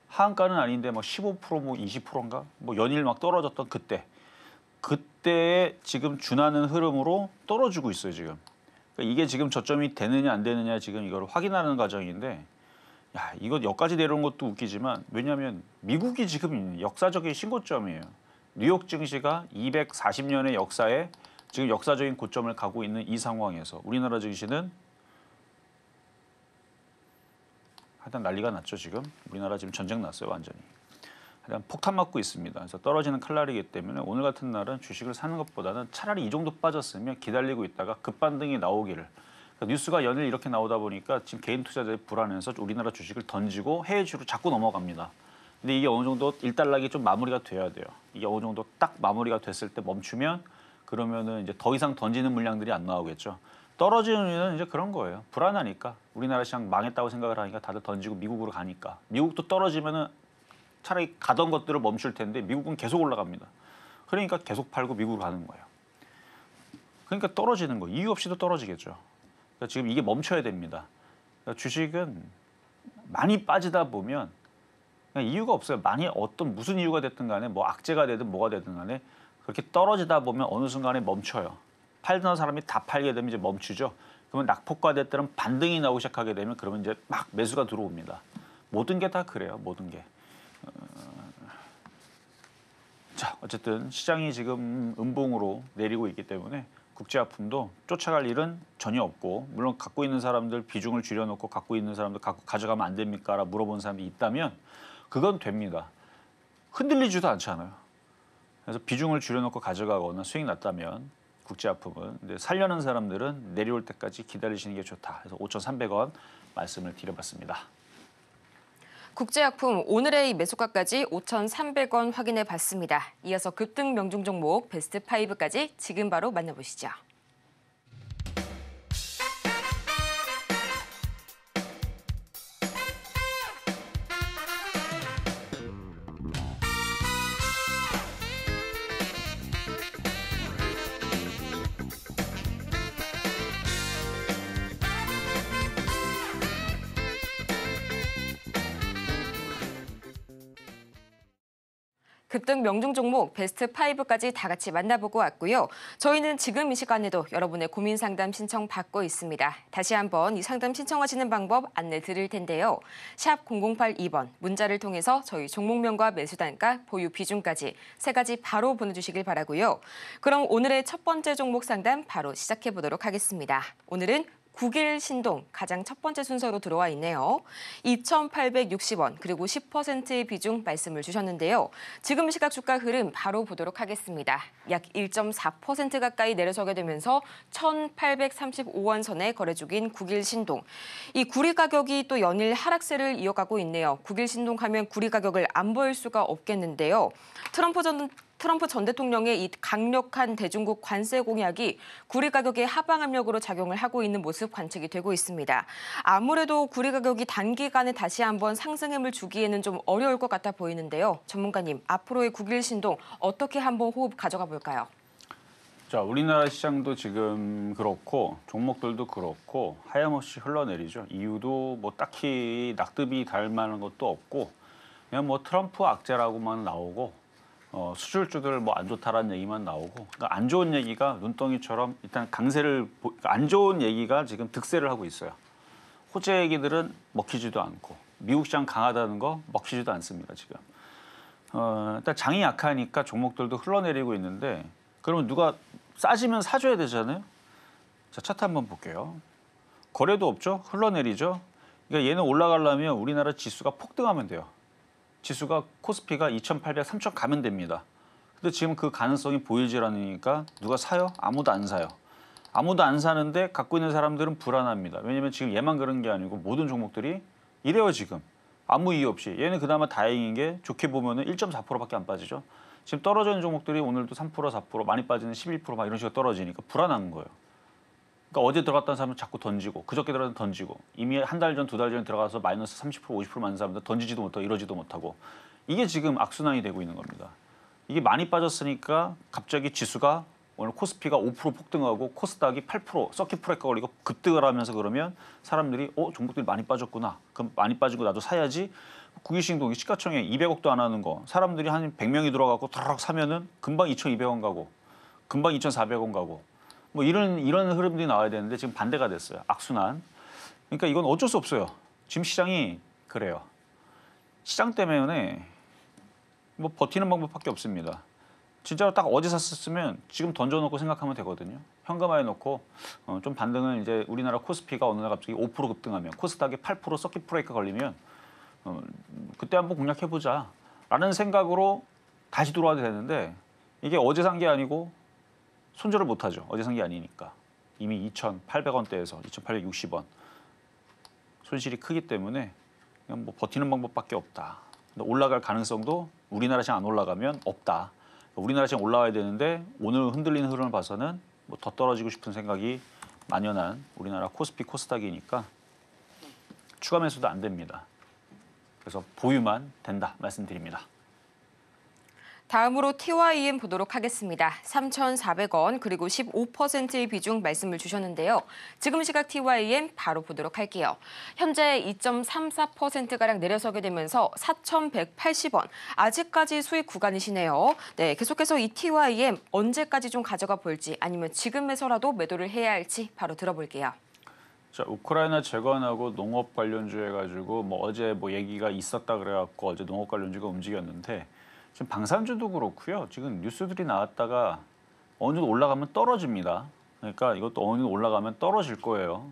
하한가는 아닌데 뭐 15% 뭐 20%인가 뭐 연일 막 떨어졌던 그때에 지금 준하는 흐름으로 떨어지고 있어요 지금. 그러니까 이게 지금 저점이 되느냐 안 되느냐 지금 이걸 확인하는 과정인데, 야 이거 여기까지 내려온 것도 웃기지만 왜냐하면 미국이 지금 역사적인 신고점이에요. 뉴욕 증시가 240년의 역사에 지금 역사적인 고점을 가고 있는 이 상황에서 우리나라 증시는 하여튼 난리가 났죠 지금. 우리나라 지금 전쟁 났어요 완전히. 하여튼 폭탄 맞고 있습니다. 그래서 떨어지는 칼날이기 때문에 오늘 같은 날은 주식을 사는 것보다는 차라리 이 정도 빠졌으면 기다리고 있다가 급반등이 나오기를. 그러니까 뉴스가 연일 이렇게 나오다 보니까 지금 개인 투자자들이 불안해서 우리나라 주식을 던지고 해외주로 자꾸 넘어갑니다. 근데 이게 어느 정도 일단락이 좀 마무리가 돼야 돼요. 이게 어느 정도 딱 마무리가 됐을 때 멈추면 그러면은 이제 더 이상 던지는 물량들이 안 나오겠죠. 떨어지는 이유는 이제 그런 거예요. 불안하니까. 우리나라 시장 망했다고 생각을 하니까 다들 던지고 미국으로 가니까. 미국도 떨어지면은 차라리 가던 것들을 멈출 텐데 미국은 계속 올라갑니다. 그러니까 계속 팔고 미국으로 가는 거예요. 그러니까 떨어지는 거. 이유 없이도 떨어지겠죠. 그러니까 지금 이게 멈춰야 됩니다. 그러니까 주식은 많이 빠지다 보면 그냥 이유가 없어요. 많이 무슨 이유가 됐든 간에 뭐 악재가 되든 뭐가 되든 간에 그렇게 떨어지다 보면 어느 순간에 멈춰요. 팔던 사람이 다 팔게 되면 이제 멈추죠. 그러면 낙폭과대 때는 반등이 나오기 시작하게 되면 그러면 이제 막 매수가 들어옵니다. 모든 게 다 그래요. 모든 게. 자, 어쨌든 시장이 지금 음봉으로 내리고 있기 때문에 국제화품도 쫓아갈 일은 전혀 없고, 물론 갖고 있는 사람들 비중을 줄여놓고 갖고 있는 사람들 가져가면 안 됩니까? 라고 물어본 사람이 있다면 그건 됩니다. 흔들리지도 않잖아요. 그래서 비중을 줄여놓고 가져가거나 수익 났다면 국제화품은, 근데 살려는 사람들은 내려올 때까지 기다리시는 게 좋다. 그래서 5,300원 말씀을 드려봤습니다. 국제약품 오늘의 매수가까지 5,300원 확인해 봤습니다. 이어서 급등 명중 종목 베스트 5까지 지금 바로 만나보시죠. 급등 명중 종목 베스트 5까지 다 같이 만나보고 왔고요. 저희는 지금 이 시간에도 여러분의 고민 상담 신청 받고 있습니다. 다시 한번 이 상담 신청하시는 방법 안내 드릴 텐데요. 샵 0082번 문자를 통해서 저희 종목명과 매수 단가, 보유 비중까지 3가지 바로 보내주시길 바라고요. 그럼 오늘의 첫 번째 종목 상담 바로 시작해 보도록 하겠습니다. 오늘은 국일 신동 가장 첫 번째 순서로 들어와 있네요. 2,860원 그리고 10%의 비중 말씀을 주셨는데요. 지금 시각 주가 흐름 바로 보도록 하겠습니다. 약 1.4% 가까이 내려서게 되면서 1,835원 선에 거래 중인 국일 신동. 이 구리 가격이 또 연일 하락세를 이어가고 있네요. 국일 신동 하면 구리 가격을 안 보일 수가 없겠는데요. 트럼프 전 대통령의 이 강력한 대중국 관세 공약이 구리 가격에 하방 압력으로 작용을 하고 있는 모습 관측이 되고 있습니다. 아무래도 구리 가격이 단기간에 다시 한번 상승함을 주기에는 좀 어려울 것 같아 보이는데요. 전문가님, 앞으로의 국일 신동 어떻게 한번 호흡 가져가 볼까요? 자, 우리나라 시장도 지금 그렇고 종목들도 그렇고 하염없이 흘러내리죠. 이유도 뭐 딱히 낙듭이 달 만한 것도 없고 그냥 뭐 트럼프 악재라고만 나오고 수출주들 뭐 안 좋다라는 얘기만 나오고 그러니까 안 좋은 얘기가 눈덩이처럼 일단 안 좋은 얘기가 지금 득세를 하고 있어요. 호재 얘기들은 먹히지도 않고 미국 시장 강하다는 거 먹히지도 않습니다 지금. 일단 장이 약하니까 종목들도 흘러내리고 있는데 그러면 누가 싸지면 사줘야 되잖아요. 자, 차트 한번 볼게요. 거래도 없죠. 흘러내리죠. 그러니까 얘는 올라가려면 우리나라 지수가 폭등하면 돼요. 지수가 코스피가 2,800, 3,000 가면 됩니다. 근데 지금 그 가능성이 보이질 않으니까 누가 사요? 아무도 안 사요. 아무도 안 사는데 갖고 있는 사람들은 불안합니다. 왜냐면 지금 얘만 그런 게 아니고 모든 종목들이 이래요 지금. 아무 이유 없이. 얘는 그나마 다행인 게 좋게 보면은 1.4%밖에 안 빠지죠. 지금 떨어져 있는 종목들이 오늘도 3%, 4%, 많이 빠지는 11% 막 이런 식으로 떨어지니까 불안한 거예요. 그러니까 어제 들어갔던 사람은 자꾸 던지고 그저께 들어가서 던지고 이미 한 달 전, 2달 전에 들어가서 마이너스 30%, 50% 많은 사람들 던지지도 못하고 이러지도 못하고 이게 지금 악순환이 되고 있는 겁니다. 이게 많이 빠졌으니까 갑자기 지수가 오늘 코스피가 5% 폭등하고 코스닥이 8% 서킷 브레이커 걸리고 급등을 하면서 그러면 사람들이 종목들이 많이 빠졌구나. 그럼 많이 빠지고 나도 사야지. 국유신동 시가총액 200억도 안 하는 거 사람들이 한 100명이 들어가고 드럭 사면은 금방 2,200원 가고 금방 2,400원 가고 뭐 이런 흐름들이 나와야 되는데 지금 반대가 됐어요. 악순환. 그러니까 이건 어쩔 수 없어요. 지금 시장이 그래요. 시장 때문에 뭐 버티는 방법밖에 없습니다. 진짜로 딱 어제 샀었으면 지금 던져놓고 생각하면 되거든요. 현금화해 놓고 좀 반등은 이제 우리나라 코스피가 어느 날 갑자기 5% 급등하면 코스닥이 8% 서킷 브레이크 걸리면 그때 한번 공략해보자 라는 생각으로 다시 들어와도 되는데 이게 어제 산 게 아니고 손절을 못하죠. 어제 산 게 아니니까. 이미 2,800원대에서 2,860원. 손실이 크기 때문에 그냥 뭐 버티는 방법밖에 없다. 근데 올라갈 가능성도 우리나라 시장 안 올라가면 없다. 우리나라 시장 올라와야 되는데 오늘 흔들리는 흐름을 봐서는 뭐 더 떨어지고 싶은 생각이 만연한 우리나라 코스피 코스닥이니까 추가 매수도 안 됩니다. 그래서 보유만 된다 말씀드립니다. 다음으로 TYM 보도록 하겠습니다. 3,400원 그리고 15%의 비중 말씀을 주셨는데요. 지금 시각 TYM 바로 보도록 할게요. 현재 2.34%가량 내려서게 되면서 4,180원. 아직까지 수익 구간이시네요. 네, 계속해서 이 TYM 언제까지 좀 가져가 볼지 아니면 지금에서라도 매도를 해야 할지 바로 들어볼게요. 자, 우크라이나 재건하고 농업 관련주 해가지고 뭐 어제 뭐 얘기가 있었다 그래갖고 어제 농업 관련주가 움직였는데 지금 방산주도 그렇고요. 지금 뉴스들이 나왔다가 어느 정도 올라가면 떨어집니다. 그러니까 이것도 어느 정도 올라가면 떨어질 거예요.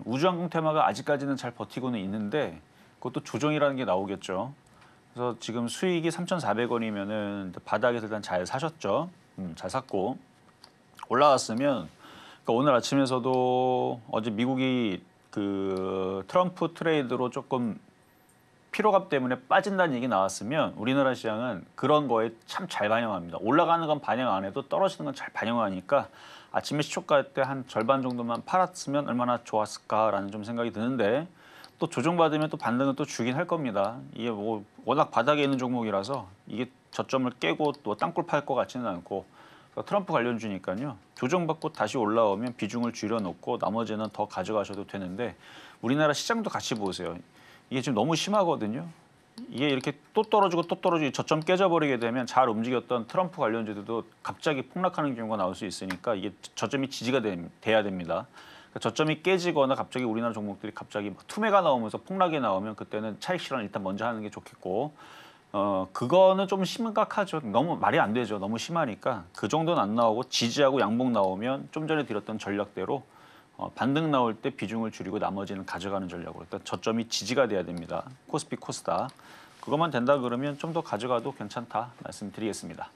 우주항공 테마가 아직까지는 잘 버티고는 있는데 그것도 조정이라는 게 나오겠죠. 그래서 지금 수익이 3,400원이면은 바닥에서 일단 잘 사셨죠. 잘 샀고 올라왔으면 그러니까 오늘 아침에서도 어제 미국이 그 트럼프 트레이드로 조금 피로감 때문에 빠진다는 얘기 나왔으면 우리나라 시장은 그런 거에 참 잘 반영합니다. 올라가는 건 반영 안 해도 떨어지는 건 잘 반영하니까 아침에 시초가 때 한 절반 정도만 팔았으면 얼마나 좋았을까라는 좀 생각이 드는데 또 조정받으면 또 반등은 또 주긴 할 겁니다. 이게 뭐 워낙 바닥에 있는 종목이라서 이게 저점을 깨고 또 땅굴 팔 것 같지는 않고 트럼프 관련주니까요. 조정받고 다시 올라오면 비중을 줄여놓고 나머지는 더 가져가셔도 되는데 우리나라 시장도 같이 보세요. 이게 지금 너무 심하거든요. 이게 이렇게 또 떨어지고 또 떨어지고 저점 깨져버리게 되면 잘 움직였던 트럼프 관련주들도 갑자기 폭락하는 경우가 나올 수 있으니까 이게 저점이 지지가 돼야 됩니다. 그러니까 저점이 깨지거나 갑자기 우리나라 종목들이 갑자기 투매가 나오면서 폭락이 나오면 그때는 차익 실현 일단 먼저 하는 게 좋겠고 그거는 좀 심각하죠. 너무 말이 안 되죠. 너무 심하니까 그 정도는 안 나오고 지지하고 양봉 나오면 좀 전에 드렸던 전략대로 반등 나올 때 비중을 줄이고 나머지는 가져가는 전략으로 일단 저점이 지지가 돼야 됩니다. 코스피 코스닥 그것만 된다 그러면 좀 더 가져가도 괜찮다 말씀드리겠습니다.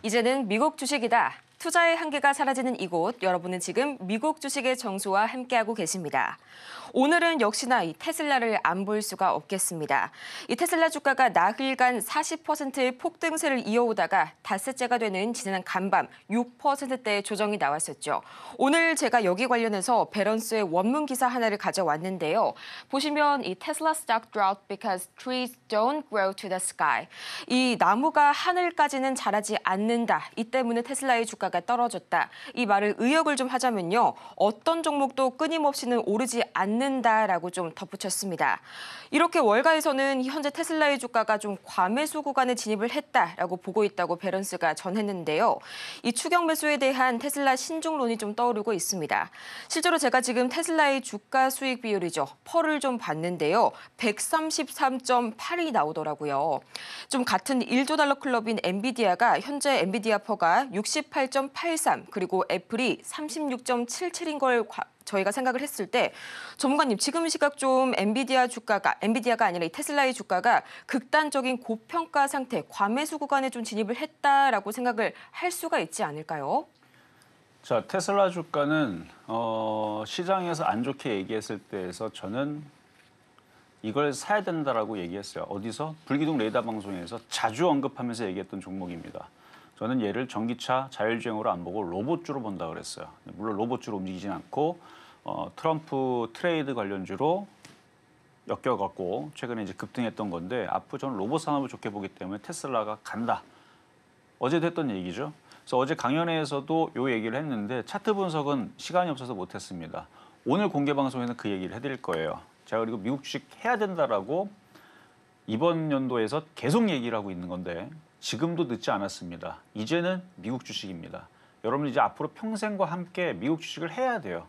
이제는 미국 주식이다. 투자의 한계가 사라지는 이곳, 여러분은 지금 미국 주식의 정수와 함께하고 계십니다. 오늘은 역시나 이 테슬라를 안 볼 수가 없겠습니다. 이 테슬라 주가가 나흘간 40%의 폭등세를 이어오다가 닷새째가 되는 지난 간밤 6%대의 조정이 나왔었죠. 오늘 제가 여기 관련해서 베런스의 원문 기사 하나를 가져왔는데요. 보시면 이 테슬라 stock dropped because trees don't grow to the sky. 이 나무가 하늘까지는 자라지 않는다. 이 때문에 테슬라의 주가가 떨어졌다. 이 말을 의역을 좀 하자면요. 어떤 종목도 끊임없이는 오르지 않는다라고 좀 덧붙였습니다. 이렇게 월가에서는 현재 테슬라의 주가가 좀 과매수 구간에 진입을 했다라고 보고 있다고 베런스가 전했는데요. 이 추격 매수에 대한 테슬라 신중론이 좀 떠오르고 있습니다. 실제로 제가 지금 테슬라의 주가 수익 비율이죠. 펄을 좀 봤는데요. 133.8이 나오더라고요. 좀 같은 1조 달러 클럽인 엔비디아가 현재 엔비디아 퍼가 68.83 그리고 애플이 36.77인 걸 저희가 생각을 했을 때 전문가님 지금 시각 좀 엔비디아가 아니라 이 테슬라의 주가가 극단적인 고평가 상태, 과매수 구간에 좀 진입을 했다라고 생각을 할 수가 있지 않을까요? 자, 테슬라 주가는 시장에서 안 좋게 얘기했을 때에서 저는 이걸 사야 된다라고 얘기했어요. 어디서? 불기둥 레이더 방송에서 자주 언급하면서 얘기했던 종목입니다. 저는 얘를 전기차 자율주행으로 안 보고 로봇주로 본다 그랬어요. 물론 로봇주로 움직이진 않고 트럼프 트레이드 관련주로 엮여갖고 최근에 이제 급등했던 건데 앞으로 저는 로봇 산업을 좋게 보기 때문에 테슬라가 간다. 어제도 했던 얘기죠. 그래서 어제 강연회에서도 요 얘기를 했는데 차트 분석은 시간이 없어서 못했습니다. 오늘 공개 방송에는 그 얘기를 해드릴 거예요. 제가 그리고 미국 주식 해야 된다라고 이번 연도에서 계속 얘기를 하고 있는 건데 지금도 늦지 않았습니다. 이제는 미국 주식입니다. 여러분 이제 앞으로 평생과 함께 미국 주식을 해야 돼요.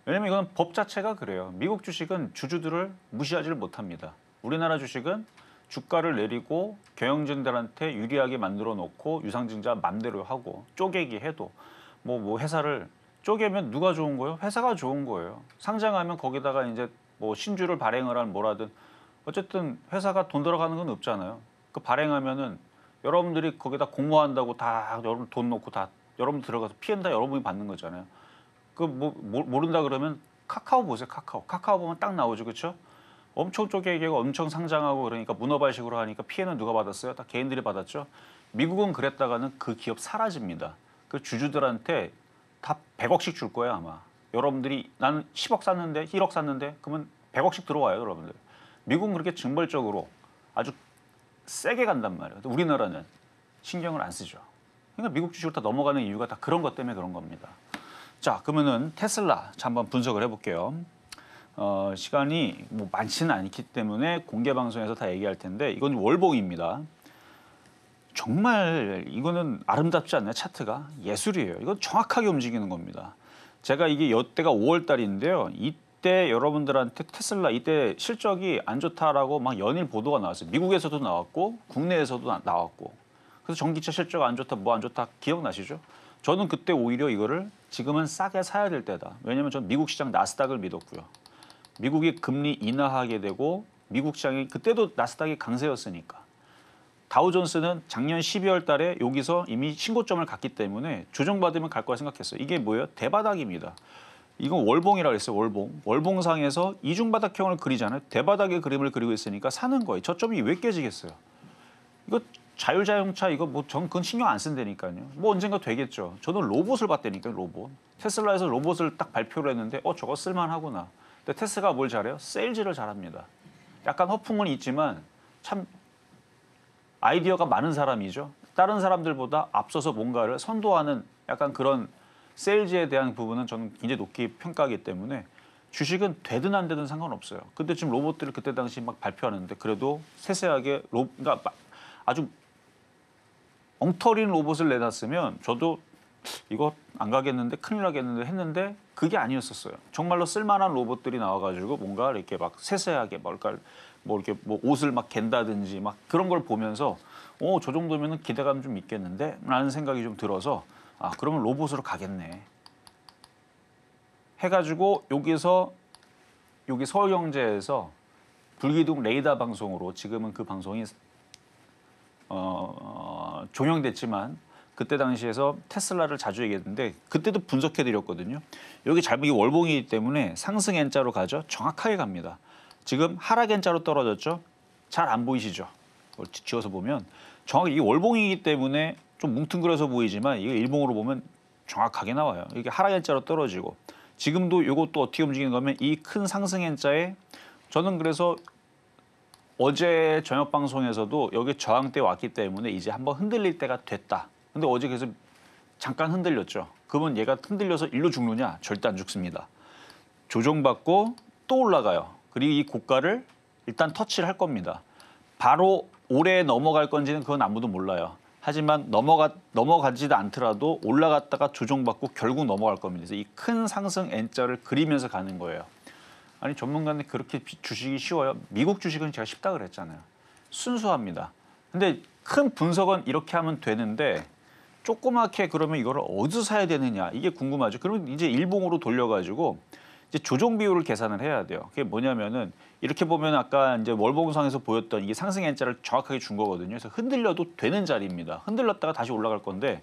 왜냐면 이건 법 자체가 그래요. 미국 주식은 주주들을 무시하지를 못합니다. 우리나라 주식은 주가를 내리고 경영진들한테 유리하게 만들어 놓고 유상증자 맘대로 하고 쪼개기 해도 뭐 회사를 쪼개면 누가 좋은 거예요? 회사가 좋은 거예요. 상장하면 거기다가 이제 뭐 신주를 발행을 한 뭐라든 어쨌든 회사가 돈 들어가는 건 없잖아요. 그 발행하면은 여러분들이 거기다 공모한다고 다 여러분 돈 놓고 다 여러분 들어가서 피해는 다 여러분이 받는 거잖아요. 그 뭐 모른다 그러면 카카오 보세요. 카카오 보면 딱 나오죠, 그렇죠? 엄청 쪼개기고 엄청 상장하고 그러니까 문어발식으로 하니까 피해는 누가 받았어요? 다 개인들이 받았죠. 미국은 그랬다가는 그 기업 사라집니다. 그 주주들한테 다 100억씩 줄 거예요 아마. 여러분들이 나는 10억 샀는데 1억 샀는데 그러면 100억씩 들어와요 여러분들. 미국은 그렇게 증벌적으로 아주 세게 간단 말이에요. 우리나라는 신경을 안 쓰죠. 그러니까 미국 주식으로 다 넘어가는 이유가 다 그런 것 때문에 그런 겁니다. 자, 그러면은 테슬라 한번 분석을 해볼게요. 시간이 뭐 많지는 않기 때문에 공개 방송에서 다 얘기할 텐데 이건 월봉입니다. 정말 이거는 아름답지 않나요? 차트가 예술이에요. 이건 정확하게 움직이는 겁니다. 제가 이게 이때가 5월 달인데요. 이때 여러분들한테 테슬라 이때 실적이 안 좋다라고 막 연일 보도가 나왔어요. 미국에서도 나왔고 국내에서도 나왔고. 그래서 전기차 실적 안 좋다, 뭐 안 좋다 기억나시죠? 저는 그때 오히려 이거를 지금은 싸게 사야 될 때다. 왜냐하면 저는 미국 시장 나스닥을 믿었고요. 미국이 금리 인하하게 되고 미국 시장이 그때도 나스닥이 강세였으니까. 다우존스는 작년 12월 달에 여기서 이미 신고점을 갔기 때문에 조정받으면 갈 거라 생각했어요. 이게 뭐예요? 대바닥입니다. 이건 월봉이라고 그랬어요. 월봉. 월봉상에서 이중바닥형을 그리잖아요. 대바닥의 그림을 그리고 있으니까 사는 거예요. 저점이 왜 깨지겠어요? 이거 자율자동차 이거 뭐 전 그건 신경 안 쓴다니까요. 뭐 언젠가 되겠죠. 저는 로봇을 봤다니까요. 로봇. 테슬라에서 로봇을 딱 발표를 했는데 저거 쓸만하구나. 근데 테슬라가 뭘 잘해요? 세일즈를 잘합니다. 약간 허풍은 있지만 참 아이디어가 많은 사람이죠. 다른 사람들보다 앞서서 뭔가를 선도하는 약간 그런 세일즈에 대한 부분은 저는 굉장히 높게 평가하기 때문에 주식은 되든 안 되든 상관없어요. 근데 지금 로봇들을 그때 당시 막 발표하는데 그래도 세세하게 그러니까 아주 엉터리인 로봇을 내놨으면 저도 이거 안 가겠는데 큰일 나겠는데 했는데 그게 아니었었어요. 정말로 쓸만한 로봇들이 나와가지고 뭔가 이렇게 막 세세하게 뭘까 뭐 이렇게 뭐 옷을 막 갠다든지 막 그런 걸 보면서 저 정도면은 기대감 좀 있겠는데 라는 생각이 좀 들어서 그러면 로봇으로 가겠네 해가지고 여기 서울경제에서 불기둥 레이더 방송으로 지금은 그 방송이 종영됐지만 그때 당시에서 테슬라를 자주 얘기했는데 그때도 분석해드렸거든요. 여기 이게 월봉이기 때문에 상승 N자로 가죠. 정확하게 갑니다. 지금 하락 N자로 떨어졌죠. 잘 안 보이시죠? 지어서 보면 정확히 이게 월봉이기 때문에 좀 뭉뚱그려서 보이지만 이게 일봉으로 보면 정확하게 나와요. 이게 하락 N자로 떨어지고 지금도 이것도 어떻게 움직이는 거면 이 큰 상승 N자에 저는 그래서 어제 저녁 방송에서도 여기 저항대 왔기 때문에 이제 한번 흔들릴 때가 됐다. 근데 어제 그래서 잠깐 흔들렸죠. 그러면 얘가 흔들려서 일로 죽느냐? 절대 안 죽습니다. 조정받고 또 올라가요. 그리고 이 고가를 일단 터치를 할 겁니다. 바로 올해 넘어갈 건지는 그건 아무도 몰라요. 하지만 넘어가지도 않더라도 올라갔다가 조정받고 결국 넘어갈 겁니다. 그래서 이 큰 상승 N자를 그리면서 가는 거예요. 아니 전문가는 그렇게 주식이 쉬워요? 미국 주식은 제가 쉽다 그랬잖아요. 순수합니다. 근데 큰 분석은 이렇게 하면 되는데 조그맣게 그러면 이거를 어디서 사야 되느냐 이게 궁금하죠. 그러면 이제 일봉으로 돌려가지고 이제 조정 비율을 계산을 해야 돼요. 그게 뭐냐면은 이렇게 보면 아까 이제 월봉상에서 보였던 이게 상승 N자를 정확하게 준 거거든요. 그래서 흔들려도 되는 자리입니다. 흔들렸다가 다시 올라갈 건데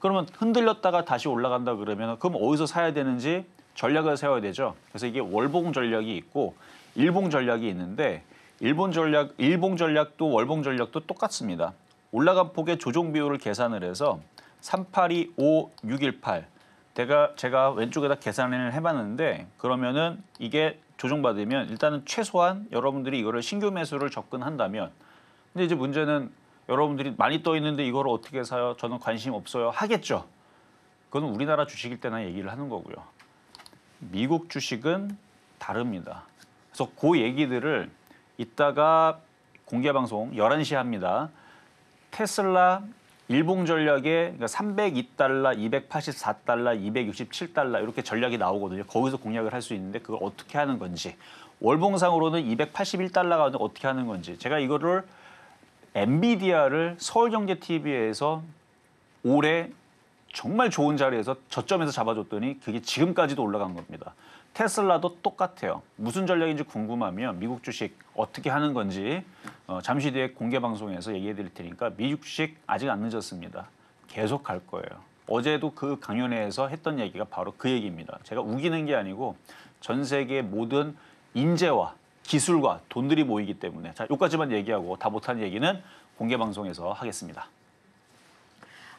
그러면 흔들렸다가 다시 올라간다 그러면 그럼 어디서 사야 되는지 전략을 세워야 되죠. 그래서 이게 월봉 전략이 있고 일봉 전략이 있는데 일봉 전략도 월봉 전략도 똑같습니다. 올라간 폭의 조정 비율을 계산을 해서 3825618 제가 왼쪽에다 계산을 해봤는데 그러면은 이게 조정받으면 일단은 최소한 여러분들이 이거를 신규 매수를 접근한다면 근데 이제 문제는 여러분들이 많이 떠 있는데 이거를 어떻게 사요? 저는 관심 없어요. 하겠죠. 그건 우리나라 주식일 때나 얘기를 하는 거고요. 미국 주식은 다릅니다. 그래서 그 얘기들을 이따가 공개 방송 11시에 합니다. 테슬라 일봉 전략에 그러니까 302달러, 284달러, 267달러 이렇게 전략이 나오거든요. 거기서 공략을 할 수 있는데 그걸 어떻게 하는 건지 월봉상으로는 281달러가 어떻게 하는 건지 제가 이거를 엔비디아를 서울경제TV에서 올해 정말 좋은 자리에서 저점에서 잡아줬더니 그게 지금까지도 올라간 겁니다. 테슬라도 똑같아요. 무슨 전략인지 궁금하면 미국 주식 어떻게 하는 건지 잠시 뒤에 공개 방송에서 얘기해 드릴 테니까 미국 주식 아직 안 늦었습니다. 계속 갈 거예요. 어제도 그 강연회에서 했던 얘기가 바로 그 얘기입니다. 제가 우기는 게 아니고 전 세계 모든 인재와 기술과 돈들이 모이기 때문에 자, 여기까지만 얘기하고 다 못한 얘기는 공개 방송에서 하겠습니다.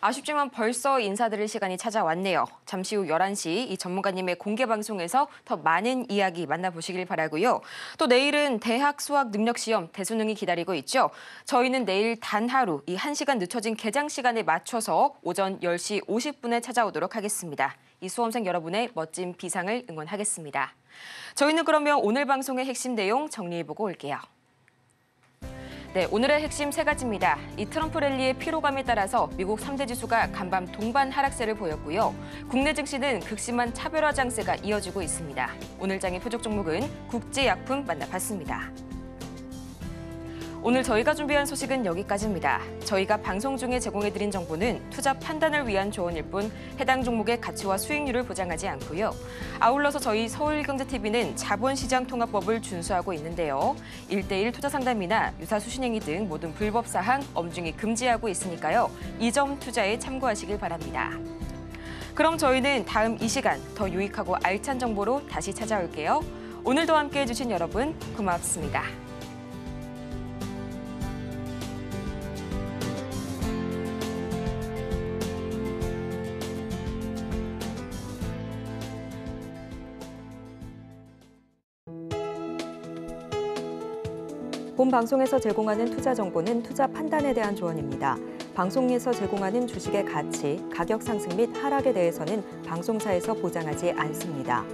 아쉽지만 벌써 인사드릴 시간이 찾아왔네요. 잠시 후 11시 이 전문가님의 공개 방송에서 더 많은 이야기 만나보시길 바라고요. 또 내일은 대학 수학 능력 시험 대수능이 기다리고 있죠. 저희는 내일 단 하루 이 1시간 늦춰진 개장 시간에 맞춰서 오전 10시 50분에 찾아오도록 하겠습니다. 이 수험생 여러분의 멋진 비상을 응원하겠습니다. 저희는 그러면 오늘 방송의 핵심 내용 정리해보고 올게요. 네, 오늘의 핵심 세 가지입니다. 이 트럼프 랠리의 피로감에 따라서 미국 3대 지수가 간밤 동반 하락세를 보였고요. 국내 증시는 극심한 차별화 장세가 이어지고 있습니다. 오늘 장의 표적 종목은 국제약품 만나봤습니다. 오늘 저희가 준비한 소식은 여기까지입니다. 저희가 방송 중에 제공해드린 정보는 투자 판단을 위한 조언일 뿐 해당 종목의 가치와 수익률을 보장하지 않고요. 아울러서 저희 서울경제TV는 자본시장통합법을 준수하고 있는데요. 1:1 투자 상담이나 유사 수신행위 등 모든 불법 사항 엄중히 금지하고 있으니까요. 이 점 투자에 참고하시길 바랍니다. 그럼 저희는 다음 이 시간 더 유익하고 알찬 정보로 다시 찾아올게요. 오늘도 함께해 주신 여러분 고맙습니다. 본 방송에서 제공하는 투자 정보는 투자 판단에 대한 조언입니다. 방송에서 제공하는 주식의 가치, 가격 상승 및 하락에 대해서는 방송사에서 보장하지 않습니다.